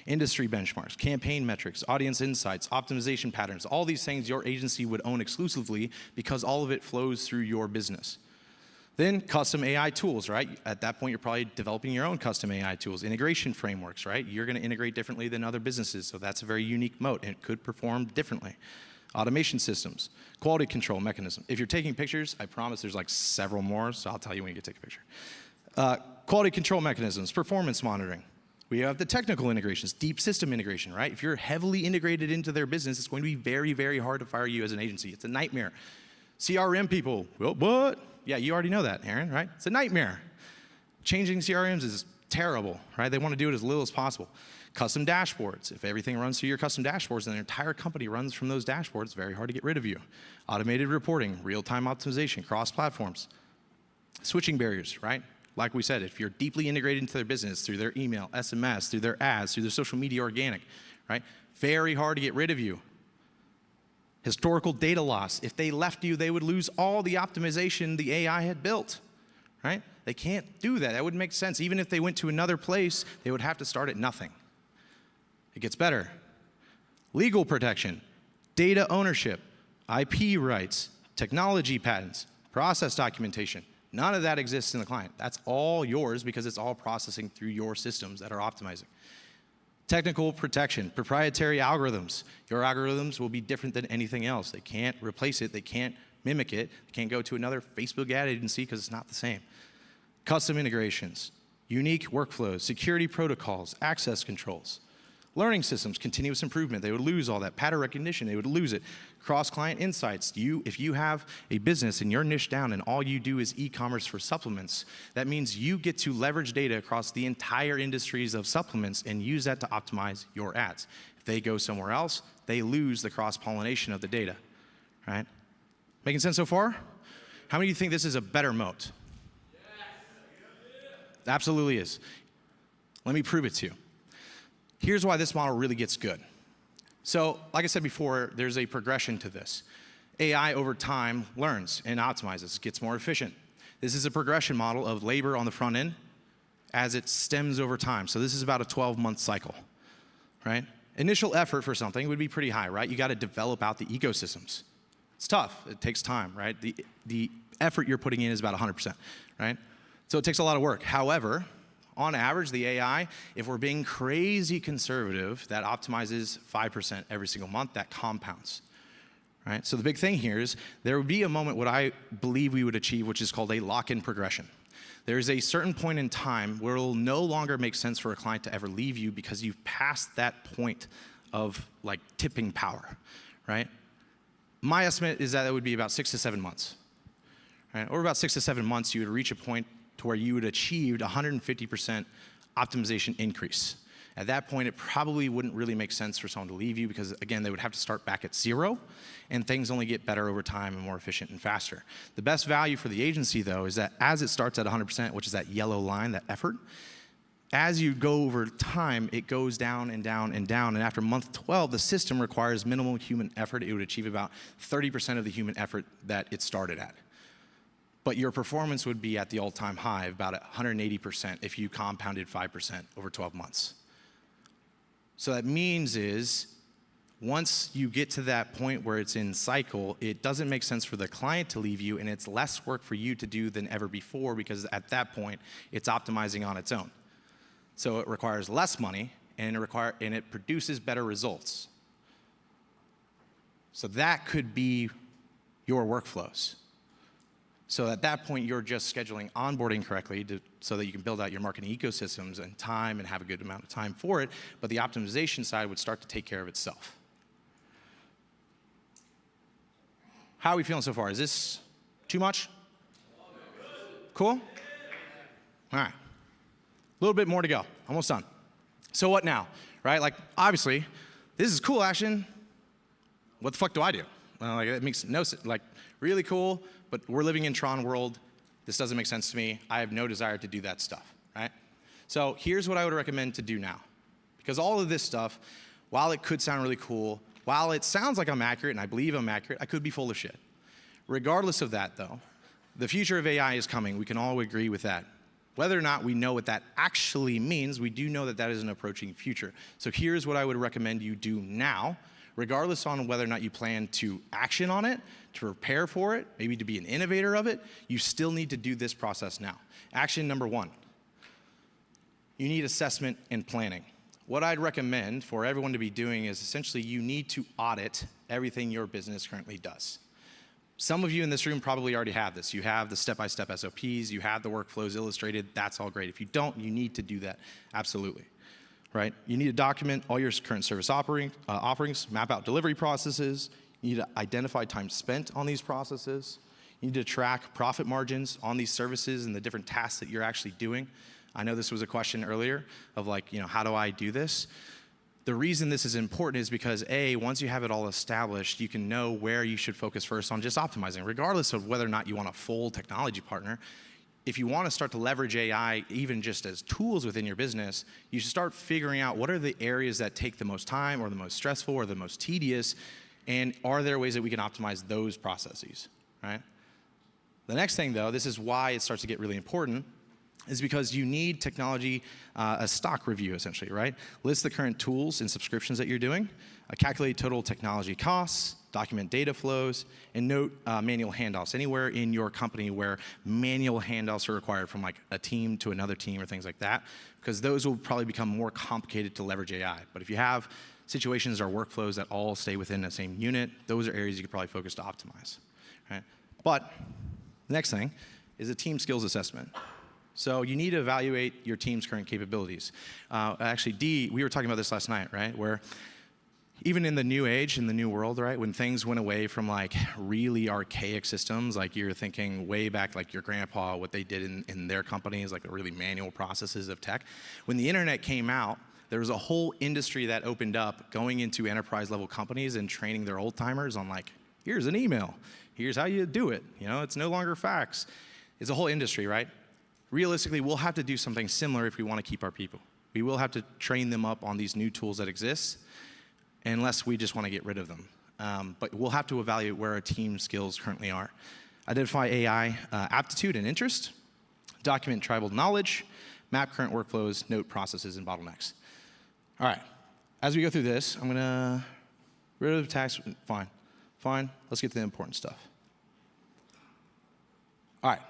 [SPEAKER 2] industry benchmarks, campaign metrics, audience insights, optimization patterns, all these things your agency would own exclusively because all of it flows through your business. Then custom AI tools, right? At that point, you're probably developing your own custom AI tools, integration frameworks, right? You're gonna integrate differently than other businesses, so that's a very unique moat, and it could perform differently. Automation systems, quality control mechanism. If you're taking pictures, I promise there's like several more, so I'll tell you when you get to take a picture. Quality control mechanisms, performance monitoring. We have the technical integrations, deep system integration, right? If you're heavily integrated into their business, it's going to be very, very hard to fire you as an agency. It's a nightmare. CRM people, well, what? Yeah, you already know that, Aaron, right? It's a nightmare. Changing CRMs is terrible, right? They want to do it as little as possible. Custom dashboards. If everything runs through your custom dashboards and the entire company runs from those dashboards, it's very hard to get rid of you. Automated reporting, real-time optimization, cross-platforms. Switching barriers, right? Like we said, if you're deeply integrated into their business through their email, SMS, through their ads, through their social media organic, right? Very hard to get rid of you. Historical data loss. If they left you, they would lose all the optimization the AI had built, right? They can't do that. That wouldn't make sense. Even if they went to another place, they would have to start at nothing. It gets better. Legal protection, data ownership, IP rights, technology patents, process documentation. None of that exists in the client. That's all yours because it's all processing through your systems that are optimizing. Technical protection, proprietary algorithms. Your algorithms will be different than anything else. They can't replace it. They can't mimic it. They can't go to another Facebook ad agency because it's not the same. Custom integrations, unique workflows, security protocols, access controls. Learning systems, continuous improvement. They would lose all that. Pattern recognition, they would lose it. Cross-client insights. If you have a business and you're niched down and all you do is e-commerce for supplements, that means you get to leverage data across the entire industries of supplements and use that to optimize your ads. If they go somewhere else, they lose the cross-pollination of the data, right? Making sense so far? How many of you think this is a better moat? Yes. It absolutely is. Let me prove it to you. Here's why this model really gets good. So, like I said before, there's a progression to this. AI over time learns and optimizes, gets more efficient. This is a progression model of labor on the front end as it stems over time. So this is about a 12-month cycle, right? Initial effort for something would be pretty high, right? You got to develop out the ecosystems. It's tough. It takes time, right? The effort you're putting in is about 100%, right? So it takes a lot of work. However, on average, the AI, if we're being crazy conservative, that optimizes 5% every single month, that compounds, right? So the big thing here is there would be a moment what I believe we would achieve, which is called a lock-in progression. There's a certain point in time where it'll no longer make sense for a client to ever leave you because you've passed that point of like tipping power, right? My estimate is that it would be about 6 to 7 months, right? Over about 6 to 7 months, you would reach a point to where you would achieve 150% optimization increase. At that point, it probably wouldn't really make sense for someone to leave you because, again, they would have to start back at zero, and things only get better over time and more efficient and faster. The best value for the agency, though, is that as it starts at 100%, which is that yellow line, that effort, as you go over time, it goes down and down and down, and after month 12, the system requires minimal human effort. It would achieve about 30% of the human effort that it started at. But your performance would be at the all-time high of about 180% if you compounded 5% over 12 months. So that means is, once you get to that point where it's in cycle, it doesn't make sense for the client to leave you, and it's less work for you to do than ever before because at that point, it's optimizing on its own. So it requires less money, and it produces better results. So that could be your workflows. So at that point, you're just scheduling onboarding correctly so that you can build out your marketing ecosystems and time and have a good amount of time for it, but the optimization side would start to take care of itself. How are we feeling so far? Is this too much? Cool? All right. A little bit more to go. Almost done. So what now? Right? Like, obviously, this is cool action. What the fuck do I do? Like, it makes no sense. Like, really cool, but we're living in Tron world. This doesn't make sense to me. I have no desire to do that stuff, right? So here's what I would recommend to do now. Because all of this stuff, while it could sound really cool, while it sounds like I'm accurate, and I believe I'm accurate, I could be full of shit. Regardless of that, though, The future of AI is coming. We can all agree with that. Whether or not we know what that actually means, we do know that that is an approaching future. So here's what I would recommend you do now, regardless on whether or not you plan to action on it, to prepare for it, maybe to be an innovator of it, you still need to do this process now. Action number 1, you need assessment and planning. What I'd recommend for everyone to be doing is essentially you need to audit everything your business currently does. Some of you in this room probably already have this. You have the step-by-step SOPs, you have the workflows illustrated, that's all great. If you don't, you need to do that, absolutely, right? You need to document all your current service offerings, map out delivery processes, you need to identify time spent on these processes, you need to track profit margins on these services and the different tasks that you're actually doing. I know this was a question earlier of like, how do I do this? The reason this is important is because once you have it all established, you can know where you should focus first on just optimizing, regardless of whether or not you want a full technology partner. If you want to start to leverage AI, even just as tools within your business, you should start figuring out what are the areas that take the most time or the most stressful or the most tedious, and are there ways that we can optimize those processes, right? The next thing though, this is why it starts to get really important, is because you need technology, a stock review essentially, right? List the current tools and subscriptions that you're doing, calculate total technology costs, document data flows, and note manual handoffs. Anywhere in your company where manual handoffs are required from like a team to another team or things like that, because those will probably become more complicated to leverage AI. But if you have situations or workflows that all stay within the same unit, those are areas you could probably focus to optimize, right? But the next thing is a team skills assessment. So you need to evaluate your team's current capabilities. Actually, Dee, we were talking about this last night, right? Where even in the new age, in the new world, right? When things went away from like really archaic systems, like you're thinking way back, like your grandpa, what they did in their companies, like the really manual processes of tech. When the internet came out, there was a whole industry that opened up going into enterprise level companies and training their old timers on like, here's an email, here's how you do it. It's no longer fax. It's a whole industry, right? Realistically, we'll have to do something similar if we want to keep our people. We will have to train them up on these new tools that exist, unless we just want to get rid of them. But we'll have to evaluate where our team skills currently are. Identify AI aptitude and interest, document tribal knowledge, map current workflows, note processes and bottlenecks. All right, as we go through this, I'm gonna rid of tax, fine, let's get to the important stuff. All right.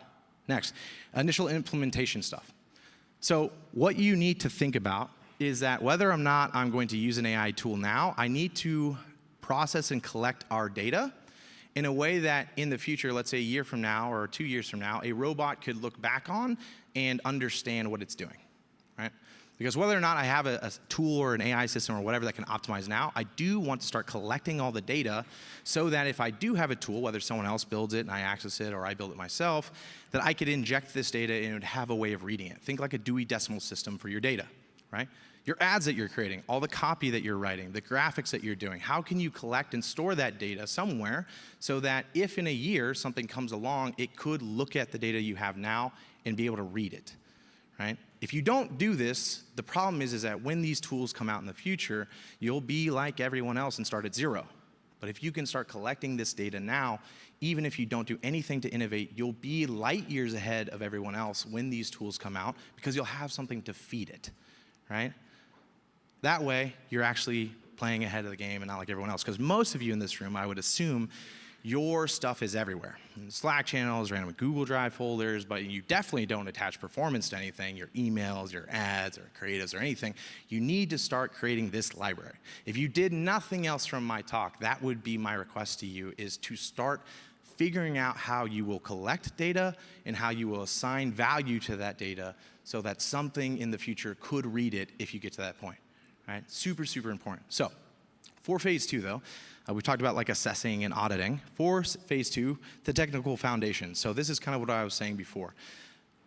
[SPEAKER 2] Next, initial implementation stuff. So what you need to think about is that whether or not I'm going to use an AI tool now, I need to process and collect our data in a way that in the future, let's say a year from now or 2 years from now, a robot could look back on and understand what it's doing, right? Because whether or not I have a tool or an AI system or whatever that can optimize now, I do want to start collecting all the data so that if I do have a tool, whether someone else builds it and I access it or I build it myself, that I could inject this data and it would have a way of reading it. Think like a Dewey Decimal System for your data, right? Your ads that you're creating, all the copy that you're writing, the graphics that you're doing, how can you collect and store that data somewhere so that if in a year something comes along, it could look at the data you have now and be able to read it, right? If you don't do this, the problem is that when these tools come out in the future, you'll be like everyone else and start at zero. But if you can start collecting this data now, even if you don't do anything to innovate, you'll be light years ahead of everyone else when these tools come out because you'll have something to feed it, right? That way, you're actually playing ahead of the game and not like everyone else. Because most of you in this room, I would assume, your stuff is everywhere. Slack channels, random Google Drive folders, but you definitely don't attach performance to anything, your emails, your ads, or creatives, or anything. You need to start creating this library. If you did nothing else from my talk, that would be my request to you, is to start figuring out how you will collect data and how you will assign value to that data so that something in the future could read it if you get to that point, right? Super, super important. So, for phase 2 though, we talked about like assessing and auditing. For phase 2, the technical foundation. So this is kind of what I was saying before.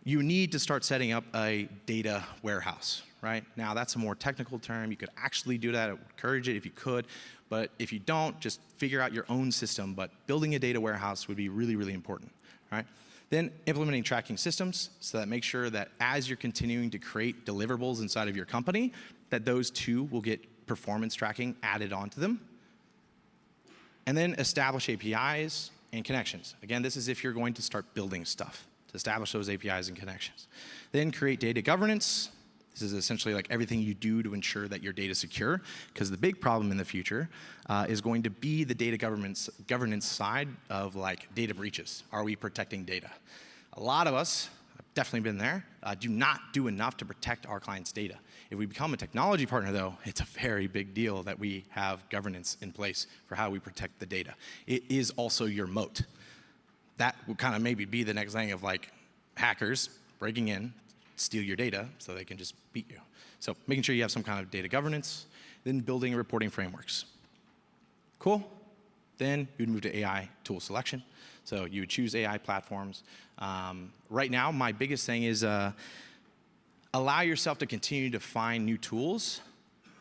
[SPEAKER 2] You need to start setting up a data warehouse, right? Now that's a more technical term. You could actually do that. I would encourage it if you could. But if you don't, just figure out your own system. But building a data warehouse would be really, really important, right? Then implementing tracking systems so that make sure that as you're continuing to create deliverables inside of your company, that those too will get performance tracking added onto them. And then establish APIs and connections. Again, this is if you're going to start building stuff to establish those APIs and connections. Then create data governance. This is essentially like everything you do to ensure that your data is secure, because the big problem in the future is going to be the data governance side of like data breaches. Are we protecting data? A lot of us, I've definitely been there, do not do enough to protect our clients' data. If we become a technology partner, though, it's a very big deal that we have governance in place for how we protect the data. It is also your moat. That would kind of maybe be the next thing of like hackers breaking in, steal your data so they can just beat you. So making sure you have some kind of data governance, then building reporting frameworks. Cool. Then you'd move to AI tool selection. So you would choose AI platforms. Right now, my biggest thing is allow yourself to continue to find new tools,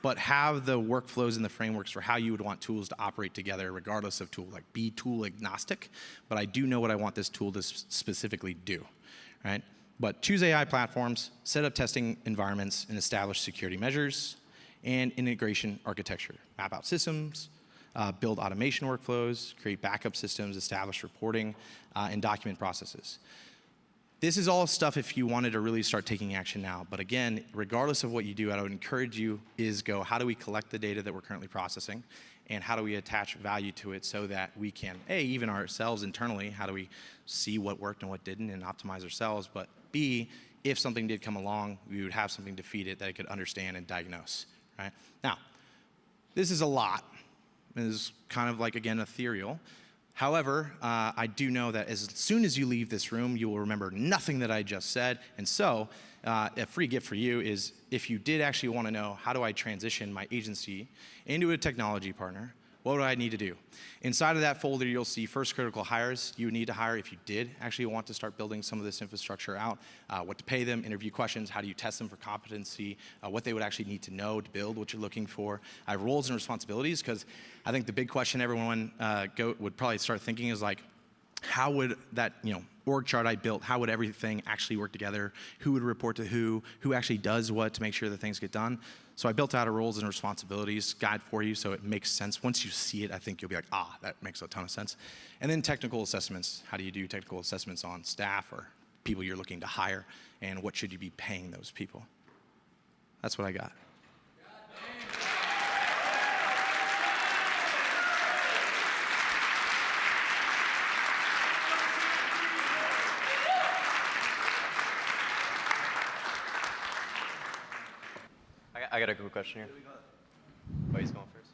[SPEAKER 2] but have the workflows and the frameworks for how you would want tools to operate together regardless of tool. Like be tool agnostic, but I do know what I want this tool to specifically do, right? But choose AI platforms, set up testing environments, and establish security measures and integration architecture. Map out systems, build automation workflows, create backup systems, establish reporting, and document processes. This is all stuff if you wanted to really start taking action now. But again, regardless of what you do, I would encourage you is go, how do we collect the data that we're currently processing? And how do we attach value to it so that we can, A, even ourselves internally, how do we see what worked and what didn't and optimize ourselves? But B, if something did come along, we would have something to feed it that it could understand and diagnose, right? Now, this is a lot. This is kind of like, again, ethereal. However, I do know that as soon as you leave this room, you will remember nothing that I just said. And so a free gift for you is if you did actually want to know how do I transition my agency into a technology partner, what do I need to do? Inside of that folder, you'll see first critical hires you would need to hire if you did actually want to start building some of this infrastructure out, what to pay them, interview questions, how do you test them for competency, what they would actually need to know to build what you're looking for, roles and responsibilities, because I think the big question everyone would probably start thinking is like, how would that org chart I built, how would everything actually work together? Who would report to who actually does what to make sure that things get done? So I built out a roles and responsibilities guide for you so it makes sense. Once you see it, I think you'll be like, that makes a ton of sense. And then technical assessments. How do you do technical assessments on staff or people you're looking to hire? And what should you be paying those people? That's what I got.
[SPEAKER 3] I got a quick question here. Oh, he's going first.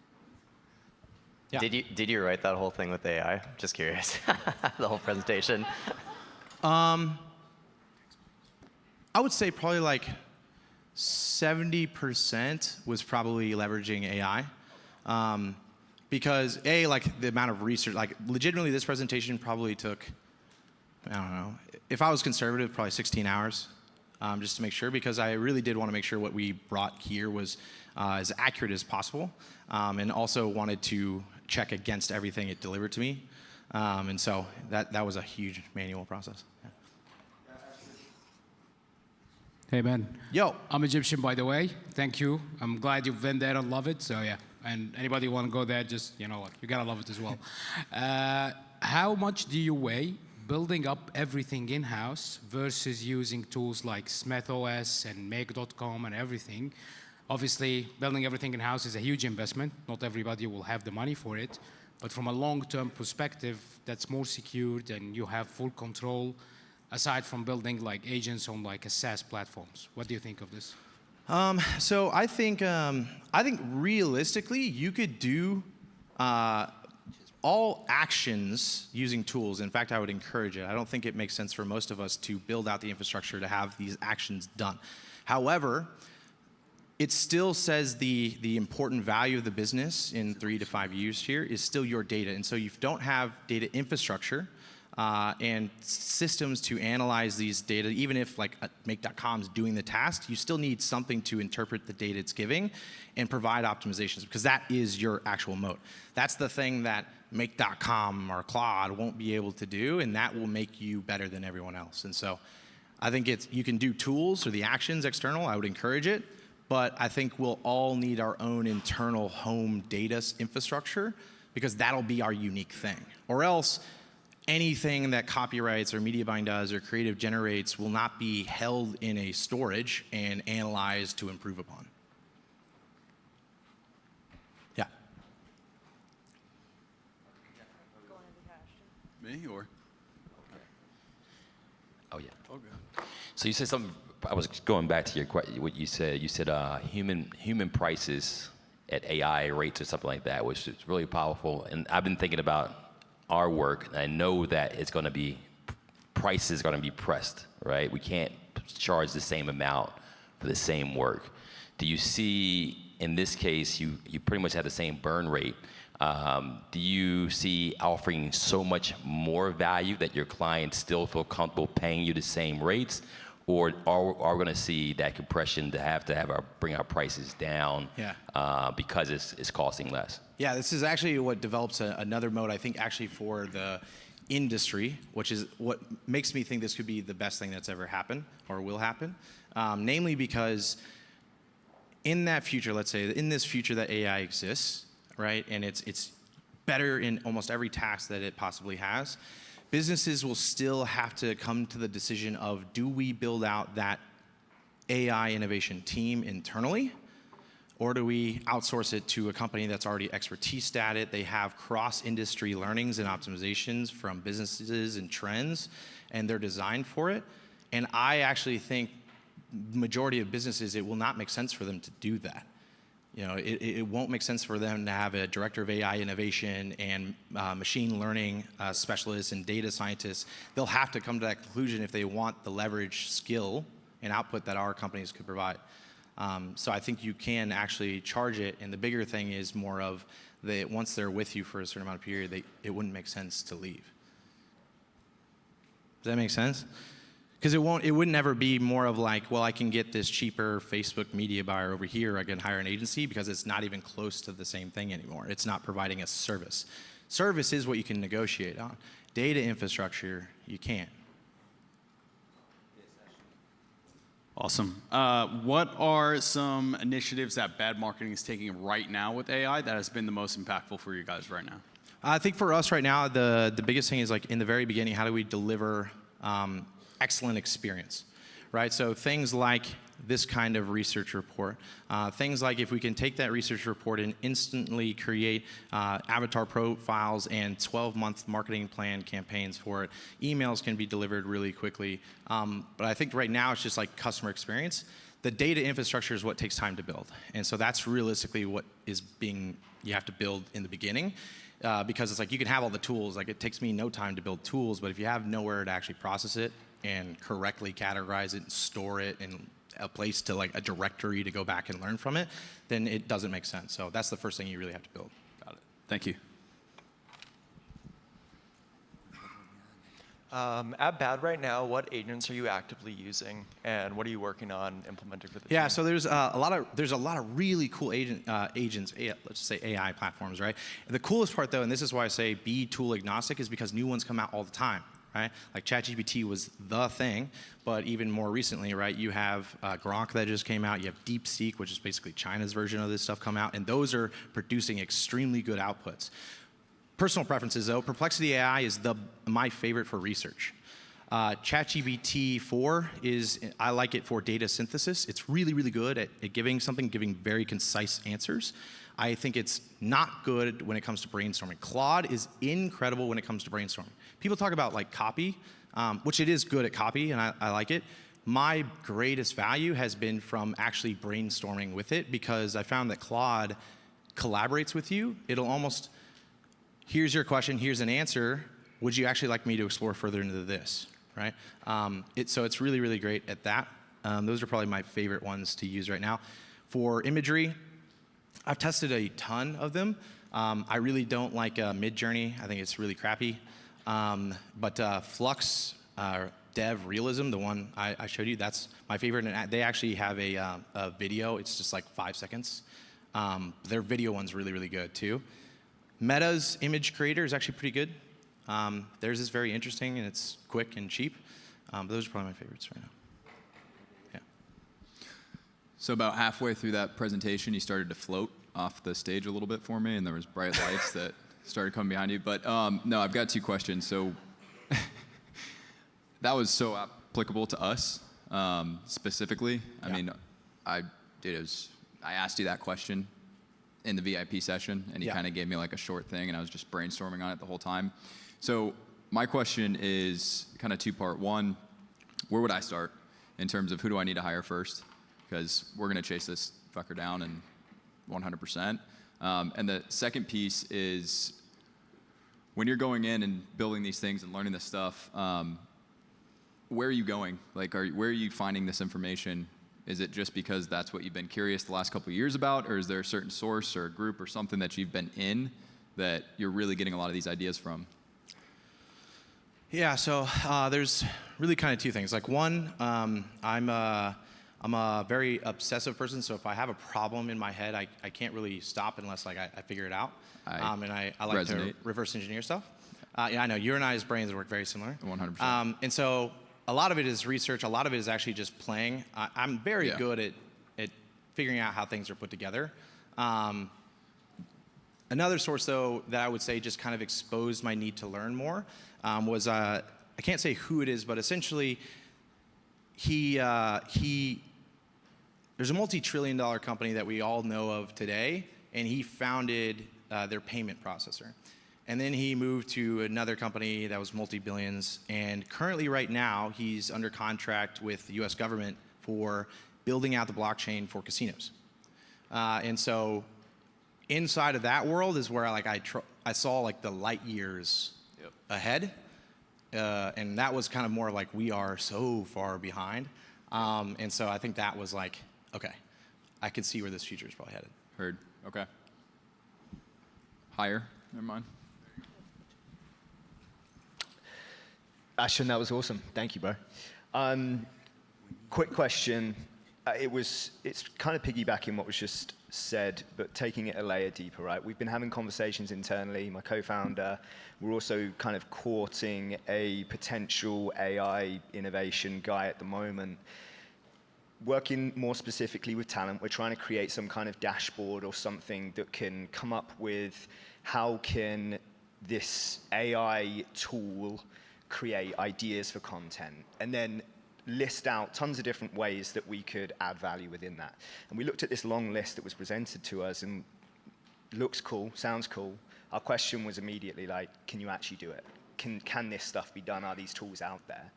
[SPEAKER 2] Yeah.
[SPEAKER 3] Did you write that whole thing with AI? Just curious. The whole presentation.
[SPEAKER 2] I would say probably like 70% was probably leveraging AI. Because like the amount of research, like legitimately this presentation probably took, I don't know, if I was conservative, probably 16 hours. Just to make sure, because I really did want to make sure what we brought here was as accurate as possible, and also wanted to check against everything it delivered to me. And so that was a huge manual process. Yeah.
[SPEAKER 4] Hey, man.
[SPEAKER 2] Yo.
[SPEAKER 4] I'm Egyptian, by the way. Thank you. I'm glad you've been there and love it. So, yeah. And anybody want to go there, just, you got to love it as well. How much do you weigh building up everything in-house versus using tools like SmithOS and Make.com and everything? Obviously, building everything in-house is a huge investment. Not everybody will have the money for it. But from a long-term perspective, that's more secured and you have full control, aside from building like agents on like a SaaS platforms. What do you think of this?
[SPEAKER 2] So I think realistically, you could do all actions using tools. In fact, I would encourage it. I don't think it makes sense for most of us to build out the infrastructure to have these actions done. However, it still says the important value of the business in 3 to 5 years here is still your data. And so you don't have data infrastructure and systems to analyze these data. Even if like Make.com is doing the task, you still need something to interpret the data it's giving and provide optimizations, because that is your actual moat. That's the thing that Make.com or Claude won't be able to do, and that will make you better than everyone else. And so I think you can do tools or the actions external. I would encourage it. But I think we'll all need our own internal home data infrastructure, because that'll be our unique thing. Or else anything that copyrights or media buying does or creative generates will not be held in a storage and analyzed to improve upon. Yeah.
[SPEAKER 5] Me or?
[SPEAKER 6] Oh, yeah.
[SPEAKER 5] Okay.
[SPEAKER 6] So you said something, I was going back to what you said. You said human prices at AI rates or something like that, which is really powerful. And I've been thinking about our work, and I know that it's going to be, price is going to be pressed, right? We can't charge the same amount for the same work. Do you see, in this case, you pretty much have the same burn rate. Do you see offering so much more value that your clients still feel comfortable paying you the same rates? Or are we going to see that compression to bring our prices down because it's costing less?
[SPEAKER 2] Yeah, this is actually what develops another moat, I think, actually for the industry, which is what makes me think this could be the best thing that's ever happened or will happen. Namely because in that future, let's say, in this future that AI exists, right, and it's better in almost every task that it possibly has, businesses will still have to come to the decision of, do we build out that AI innovation team internally, or do we outsource it to a company that's already expertise at it? They have cross-industry learnings and optimizations from businesses and trends, and they're designed for it. And I actually think majority of businesses, it will not make sense for them to do that. You know, it won't make sense for them to have a director of AI innovation and machine learning specialists and data scientists. They'll have to come to that conclusion if they want the leverage, skill, and output that our companies could provide. So I think you can actually charge it, and the bigger thing is more of once they're with you for a certain amount of period, it wouldn't make sense to leave. Does that make sense? Because it would never be more of like, well, I can get this cheaper Facebook media buyer over here, I can hire an agency, because it's not even close to the same thing anymore. It's not providing a service. Service is what you can negotiate on. Data infrastructure, you can't.
[SPEAKER 5] Awesome. What are some initiatives that bad marketing is taking right now with AI that has been the most impactful for you guys right now?
[SPEAKER 2] I think for us right now, the biggest thing is, like, in the very beginning, how do we deliver excellent experience, right? So things like this kind of research report, things like if we can take that research report and instantly create avatar profiles and 12-month marketing plan campaigns for it. Emails can be delivered really quickly. But I think right now it's just like customer experience. The data infrastructure is what takes time to build. And so that's realistically what you have to build in the beginning. Because it's like you can have all the tools. Like, it takes me no time to build tools, but if you have nowhere to actually process it and correctly categorize it and store it in a place to, like, a directory to go back and learn from it, then it doesn't make sense. So that's the first thing you really have to build.
[SPEAKER 5] Got it. Thank you.
[SPEAKER 7] At Bad right now, what agents are you actively using, and what are you working on implementing for the team?
[SPEAKER 2] Yeah, so there's a lot of really cool agents, let's just say AI platforms, right? The coolest part, though, and this is why I say be tool agnostic, is because new ones come out all the time, right? Like ChatGPT was the thing, but even more recently, right, you have Gronk that just came out. You have DeepSeek, which is basically China's version of this stuff, come out, and those are producing extremely good outputs. Personal preferences, though, Perplexity AI is my favorite for research. ChatGPT 4 I like it for data synthesis. It's really, really good at giving very concise answers. I think it's not good when it comes to brainstorming. Claude is incredible when it comes to brainstorming. People talk about, like, copy, which it is good at copy, and I like it. My greatest value has been from actually brainstorming with it, because I found that Claude collaborates with you. It'll almost, here's your question, here's an answer. Would you actually like me to explore further into this, right? So it's really, really great at that. Those are probably my favorite ones to use right now. For imagery, I've tested a ton of them. I really don't like Midjourney. I think it's really crappy. But Flux, Dev Realism, the one I showed you, that's my favorite. And they actually have a video. It's just like 5 seconds. Their video one's really, really good too. Meta's image creator is actually pretty good. Theirs is very interesting, and it's quick and cheap. But those are probably my favorites right now. Yeah.
[SPEAKER 8] So about halfway through that presentation, you started to float off the stage a little bit for me, and there was bright lights that started coming behind you. But no, I've got 2 questions. So That was so applicable to us specifically. I mean, I asked you that question in the VIP session, and you kind of gave me like a short thing, and I was just brainstorming on it the whole time. So my question is kind of two-part. One, where would I start in terms of who do I need to hire first? Because we're going to chase this fucker down and 100%. And the second piece is when you're going in and building these things and learning this stuff, where are you going? Like, where are you finding this information? Is it just because that's what you've been curious the last couple of years about, or is there a certain source or a group or something that you've been in that you're really getting a lot of these ideas from?
[SPEAKER 2] Yeah, so there's really kind of two things. Like one, I'm a very obsessive person, so if I have a problem in my head, I can't really stop unless like I figure it out. And I like to reverse engineer stuff. Yeah, I know, you and I's brains work very similar.
[SPEAKER 8] 100%.
[SPEAKER 2] And so a lot of it is research, a lot of it is actually just playing. I'm very good at figuring out how things are put together. Another source, though, that I would say just kind of exposed my need to learn more was, I can't say who it is, but essentially there's a multi-trillion-dollar company that we all know of today, and he founded their payment processor. And then he moved to another company that was multi-billions, and currently right now he's under contract with the US government for building out the blockchain for casinos. And so inside of that world is where like I saw like the light years ahead. And that was kind of more like we are so far behind. And so I think that was like, okay, I could see where this future is probably headed.
[SPEAKER 8] Heard. Okay. Higher. Never mind.
[SPEAKER 9] Ashton, that was awesome. Thank you, bro. Quick question. It's kind of piggybacking what was just said, but taking it a layer deeper, right? We've been having conversations internally. My co-founder, we're also kind of courting a potential AI innovation guy at the moment. Working more specifically with talent, we're trying to create some kind of dashboard or something that can come up with how can this AI tool create ideas for content, and then list out tons of different ways that we could add value within that. And we looked at this long list that was presented to us, and looks cool, sounds cool. Our question was immediately like, can you actually do it? Can this stuff be done? Are these tools out there?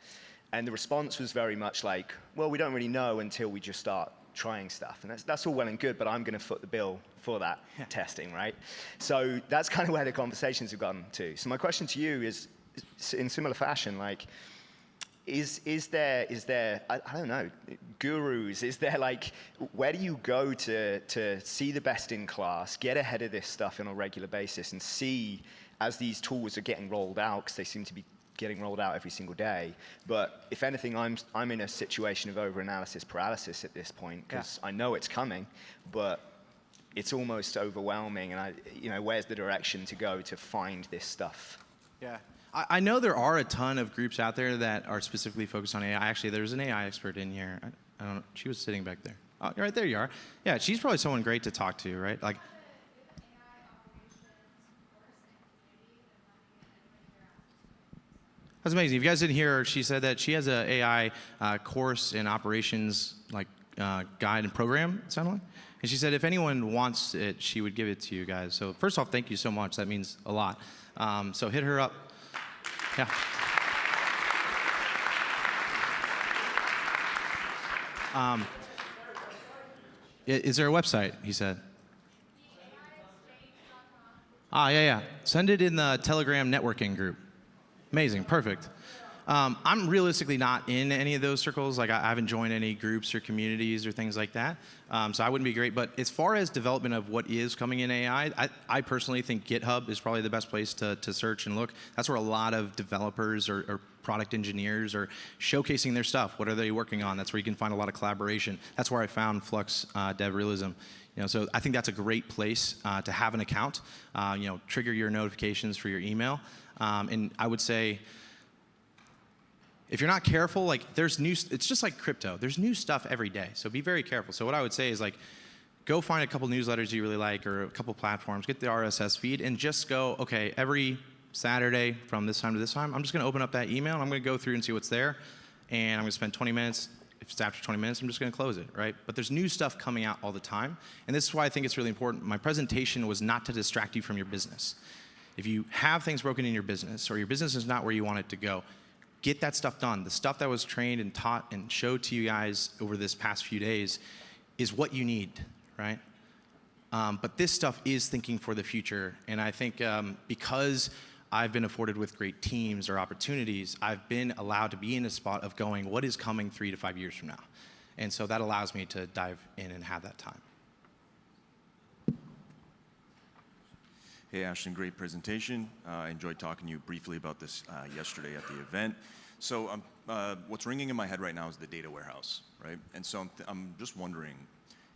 [SPEAKER 9] And the response was very much like, well, we don't really know until we just start trying stuff. And that's all well and good, but I'm going to foot the bill for that testing, right? So that's kind of where the conversations have gone to. So my question to you is, in similar fashion, like, is there I don't know, gurus? Is there like, where do you go to see the best in class, get ahead of this stuff on a regular basis, and see as these tools are getting rolled out, because they seem to be getting rolled out every single day. But if anything, I'm in a situation of over-analysis paralysis at this point, because I know it's coming, but it's almost overwhelming, and where's the direction to go to find this stuff?
[SPEAKER 2] Yeah. I know there are a ton of groups out there that are specifically focused on AI. Actually, there's an AI expert in here. I don't know. She was sitting back there. Oh, right there you are. Yeah, she's probably someone great to talk to, right? Like. That's amazing. If you guys didn't hear her, she said that she has an AI course in operations, like guide and program, it sounded like. And she said if anyone wants it, she would give it to you guys. So first off, thank you so much. That means a lot. So hit her up. Yeah. Is there a website, he said? Yeah. Send it in the Telegram networking group. Amazing, perfect. I'm realistically not in any of those circles. Like I haven't joined any groups or communities or things like that. So I wouldn't be great. But as far as development of what is coming in AI, I personally think GitHub is probably the best place to search and look. That's where a lot of developers or product engineers are showcasing their stuff. What are they working on? That's where you can find a lot of collaboration. That's where I found Flux Dev Realism. So I think that's a great place to have an account. Trigger your notifications for your email. And I would say, if you're not careful, like it's just like crypto. There's new stuff every day, so be very careful. So what I would say is like, go find a couple newsletters you really like or a couple platforms, get the RSS feed, and just go, okay, every Saturday from this time to this time, I'm just going to open up that email and I'm going to go through and see what's there. And I'm going to spend 20 minutes. If it's after 20 minutes, I'm just going to close it, right? But there's new stuff coming out all the time. And this is why I think it's really important. My presentation was not to distract you from your business. If you have things broken in your business or your business is not where you want it to go, get that stuff done. The stuff that was trained and taught and showed to you guys over this past few days is what you need, right? But this stuff is thinking for the future. And I think because I've been afforded with great teams or opportunities, I've been allowed to be in a spot of going, what is coming 3 to 5 years from now? And so that allows me to dive in and have that time.
[SPEAKER 10] Hey, Ashton, great presentation. I enjoyed talking to you briefly about this yesterday at the event. So what's ringing in my head right now is the data warehouse, right? And so I'm just wondering,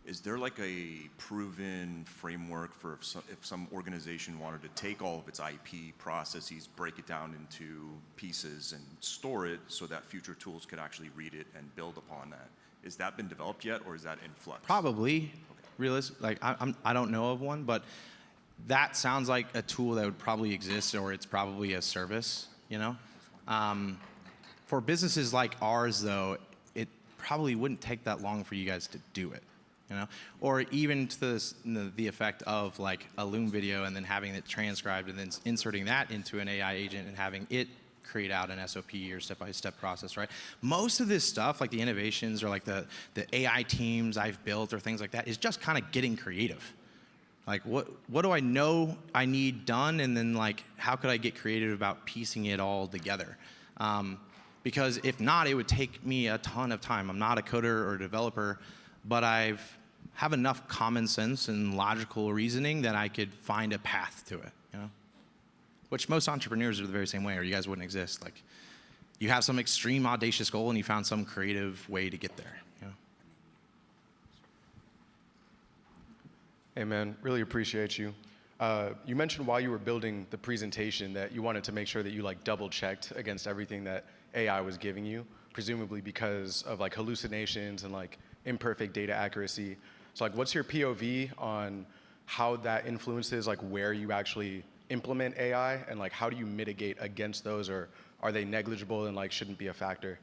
[SPEAKER 10] is there like a proven framework for if some organization wanted to take all of its IP processes, break it down into pieces and store it so that future tools could actually read it and build upon that? Has that been developed yet, or is that in flux?
[SPEAKER 2] Probably. Like I don't know of one, but that sounds like a tool that would probably exist, or it's probably a service, you know? For businesses like ours, though, it probably wouldn't take that long for you guys to do it. You know, or even to this, the effect of like a Loom video and then having it transcribed and then inserting that into an AI agent and having it create out an SOP or step-by-step process, right? Most of this stuff, like the innovations or like the AI teams I've built or things like that, is just kind of getting creative. Like what do I know I need done, and then like how could I get creative about piecing it all together? Because if not, it would take me a ton of time. I'm not a coder or a developer, but I have enough common sense and logical reasoning that I could find a path to it, you know? Which most entrepreneurs are the very same way, or you guys wouldn't exist. Like, you have some extreme audacious goal and you found some creative way to get there, you know?
[SPEAKER 11] Hey man, really appreciate you. You mentioned while you were building the presentation that you wanted to make sure that you like double checked against everything that AI was giving you, presumably because of like hallucinations and like imperfect data accuracy. So like, what's your POV on how that influences like where you actually implement AI, and like how do you mitigate against those, or are they negligible and like shouldn't be a factor?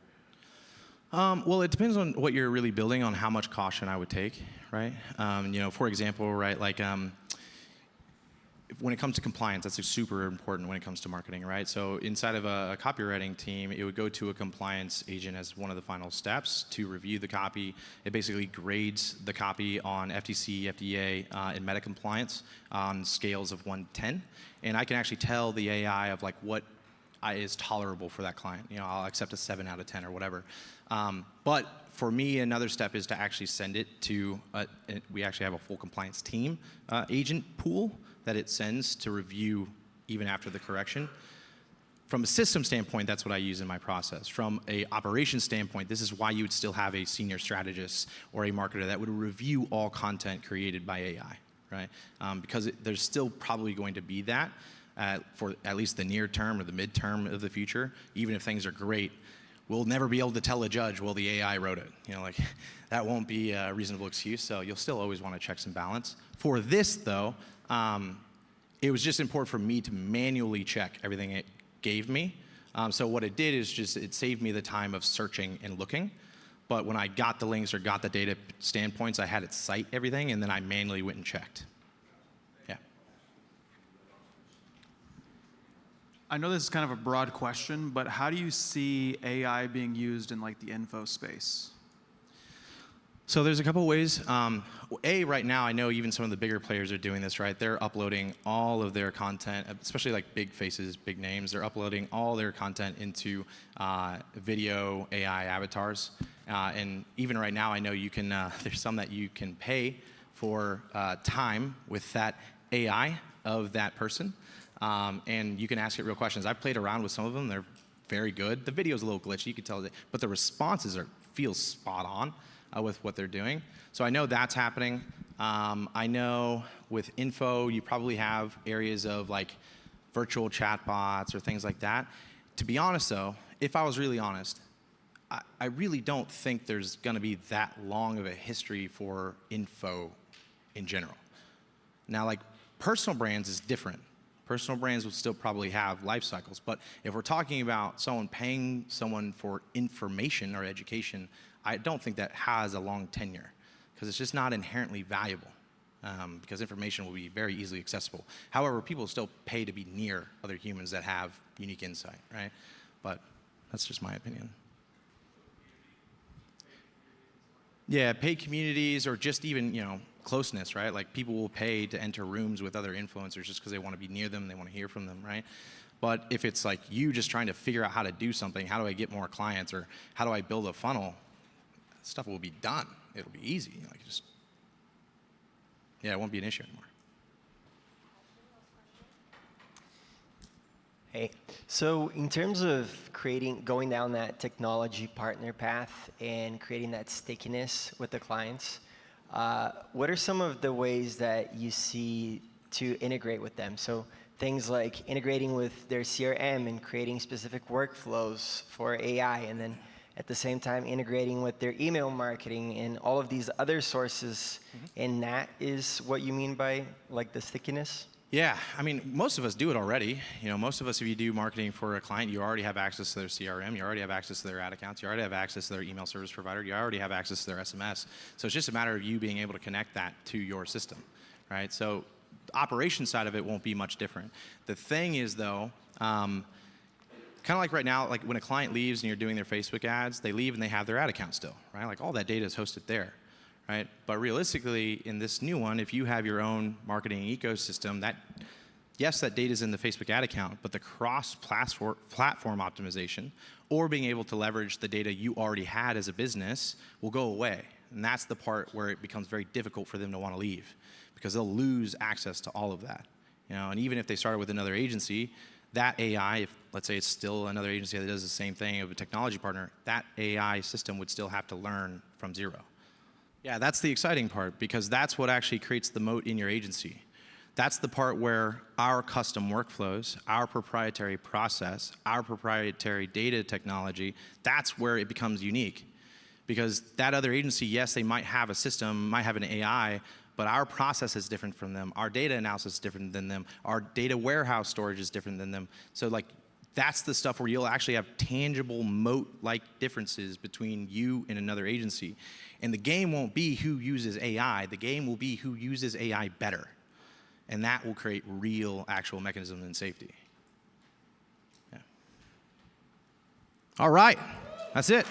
[SPEAKER 2] Well, it depends on what you're really building, on how much caution I would take, right? You know, for example, right, like when it comes to compliance, that's super important when it comes to marketing, right? So inside of a copywriting team, it would go to a compliance agent as one of the final steps to review the copy. It basically grades the copy on FTC, FDA, and meta compliance on scales of 1 to 10. And I can actually tell the AI of like what is tolerable for that client. You know, I'll accept a 7 out of 10 or whatever. But for me, another step is to actually send it to, we actually have a full compliance team agent pool that it sends to review even after the correction. From a system standpoint, that's what I use in my process. From a operations standpoint, this is why you would still have a senior strategist or a marketer that would review all content created by AI, right? Because there's still probably going to be that for at least the near term or the midterm of the future. Even if things are great, we'll never be able to tell a judge, well, the AI wrote it. You know, like that won't be a reasonable excuse. So you'll still always want to check some balance. For this, though, it was just important for me to manually check everything it gave me. So what it did is just, it saved me the time of searching and looking. But when I got the links or got the data standpoints, I had it cite everything, and then I manually went and checked. Yeah.
[SPEAKER 12] I know this is kind of a broad question, but how do you see AI being used in like the info space?
[SPEAKER 2] So there's a couple ways. Right now, I know even some of the bigger players are doing this, right? They're uploading all of their content, especially like big faces, big names. They're uploading all their content into video AI avatars. And even right now, I know you can, there's some that you can pay for time with that AI of that person. And you can ask it real questions. I've played around with some of them. They're very good. The video's a little glitchy, you can tell, but the responses feel spot on with what they're doing. So I know that's happening. I know with info, you probably have areas of like virtual chatbots or things like that. To be honest though, if I was really honest, I really don't think there's gonna be that long of a history for info in general. Now like personal brands is different. Personal brands will still probably have life cycles. But if we're talking about someone paying someone for information or education, I don't think that has a long tenure because it's just not inherently valuable because information will be very easily accessible. However, people still pay to be near other humans that have unique insight, right? But that's just my opinion. Yeah, paid communities or just even, closeness, right? Like people will pay to enter rooms with other influencers just because they want to be near them, they want to hear from them, right? But if it's like you just trying to figure out how to do something, how do I get more clients or how do I build a funnel, stuff will be done. It'll be easy. It won't be an issue anymore.
[SPEAKER 13] Hey, so in terms of going down that technology partner path and creating that stickiness with the clients, what are some of the ways that you see to integrate with them? So things like integrating with their CRM and creating specific workflows for AI, and then at the same time integrating with their email marketing and all of these other sources. And that is what you mean by like the stickiness?
[SPEAKER 2] Yeah, I mean, most of us do it already. Most of us, if you do marketing for a client, you already have access to their CRM, you already have access to their ad accounts, you already have access to their email service provider, you already have access to their SMS. So it's just a matter of you being able to connect that to your system, right? So the operation side of it won't be much different. The thing is, though, kind of like right now, like when a client leaves and you're doing their Facebook ads, they leave and they have their ad account still, right? Like all that data is hosted there. Right? But realistically, in this new one, if you have your own marketing ecosystem, yes, that data is in the Facebook ad account, but the cross-platform optimization or being able to leverage the data you already had as a business will go away. And that's the part where it becomes very difficult for them to want to leave because they'll lose access to all of that. And even if they started with another agency, that AI, if let's say it's still another agency that does the same thing of a technology partner, that AI system would still have to learn from zero. Yeah, that's the exciting part because that's what actually creates the moat in your agency. That's the part where our custom workflows, our proprietary process, our proprietary data technology, that's where it becomes unique. Because that other agency, yes, they might have a system, might have an AI, but our process is different from them. Our data analysis is different than them. Our data warehouse storage is different than them. So that's the stuff where you'll actually have tangible moat-like differences between you and another agency. And the game won't be who uses AI. The game will be who uses AI better. And that will create real, actual mechanisms and safety. Yeah. All right. That's it.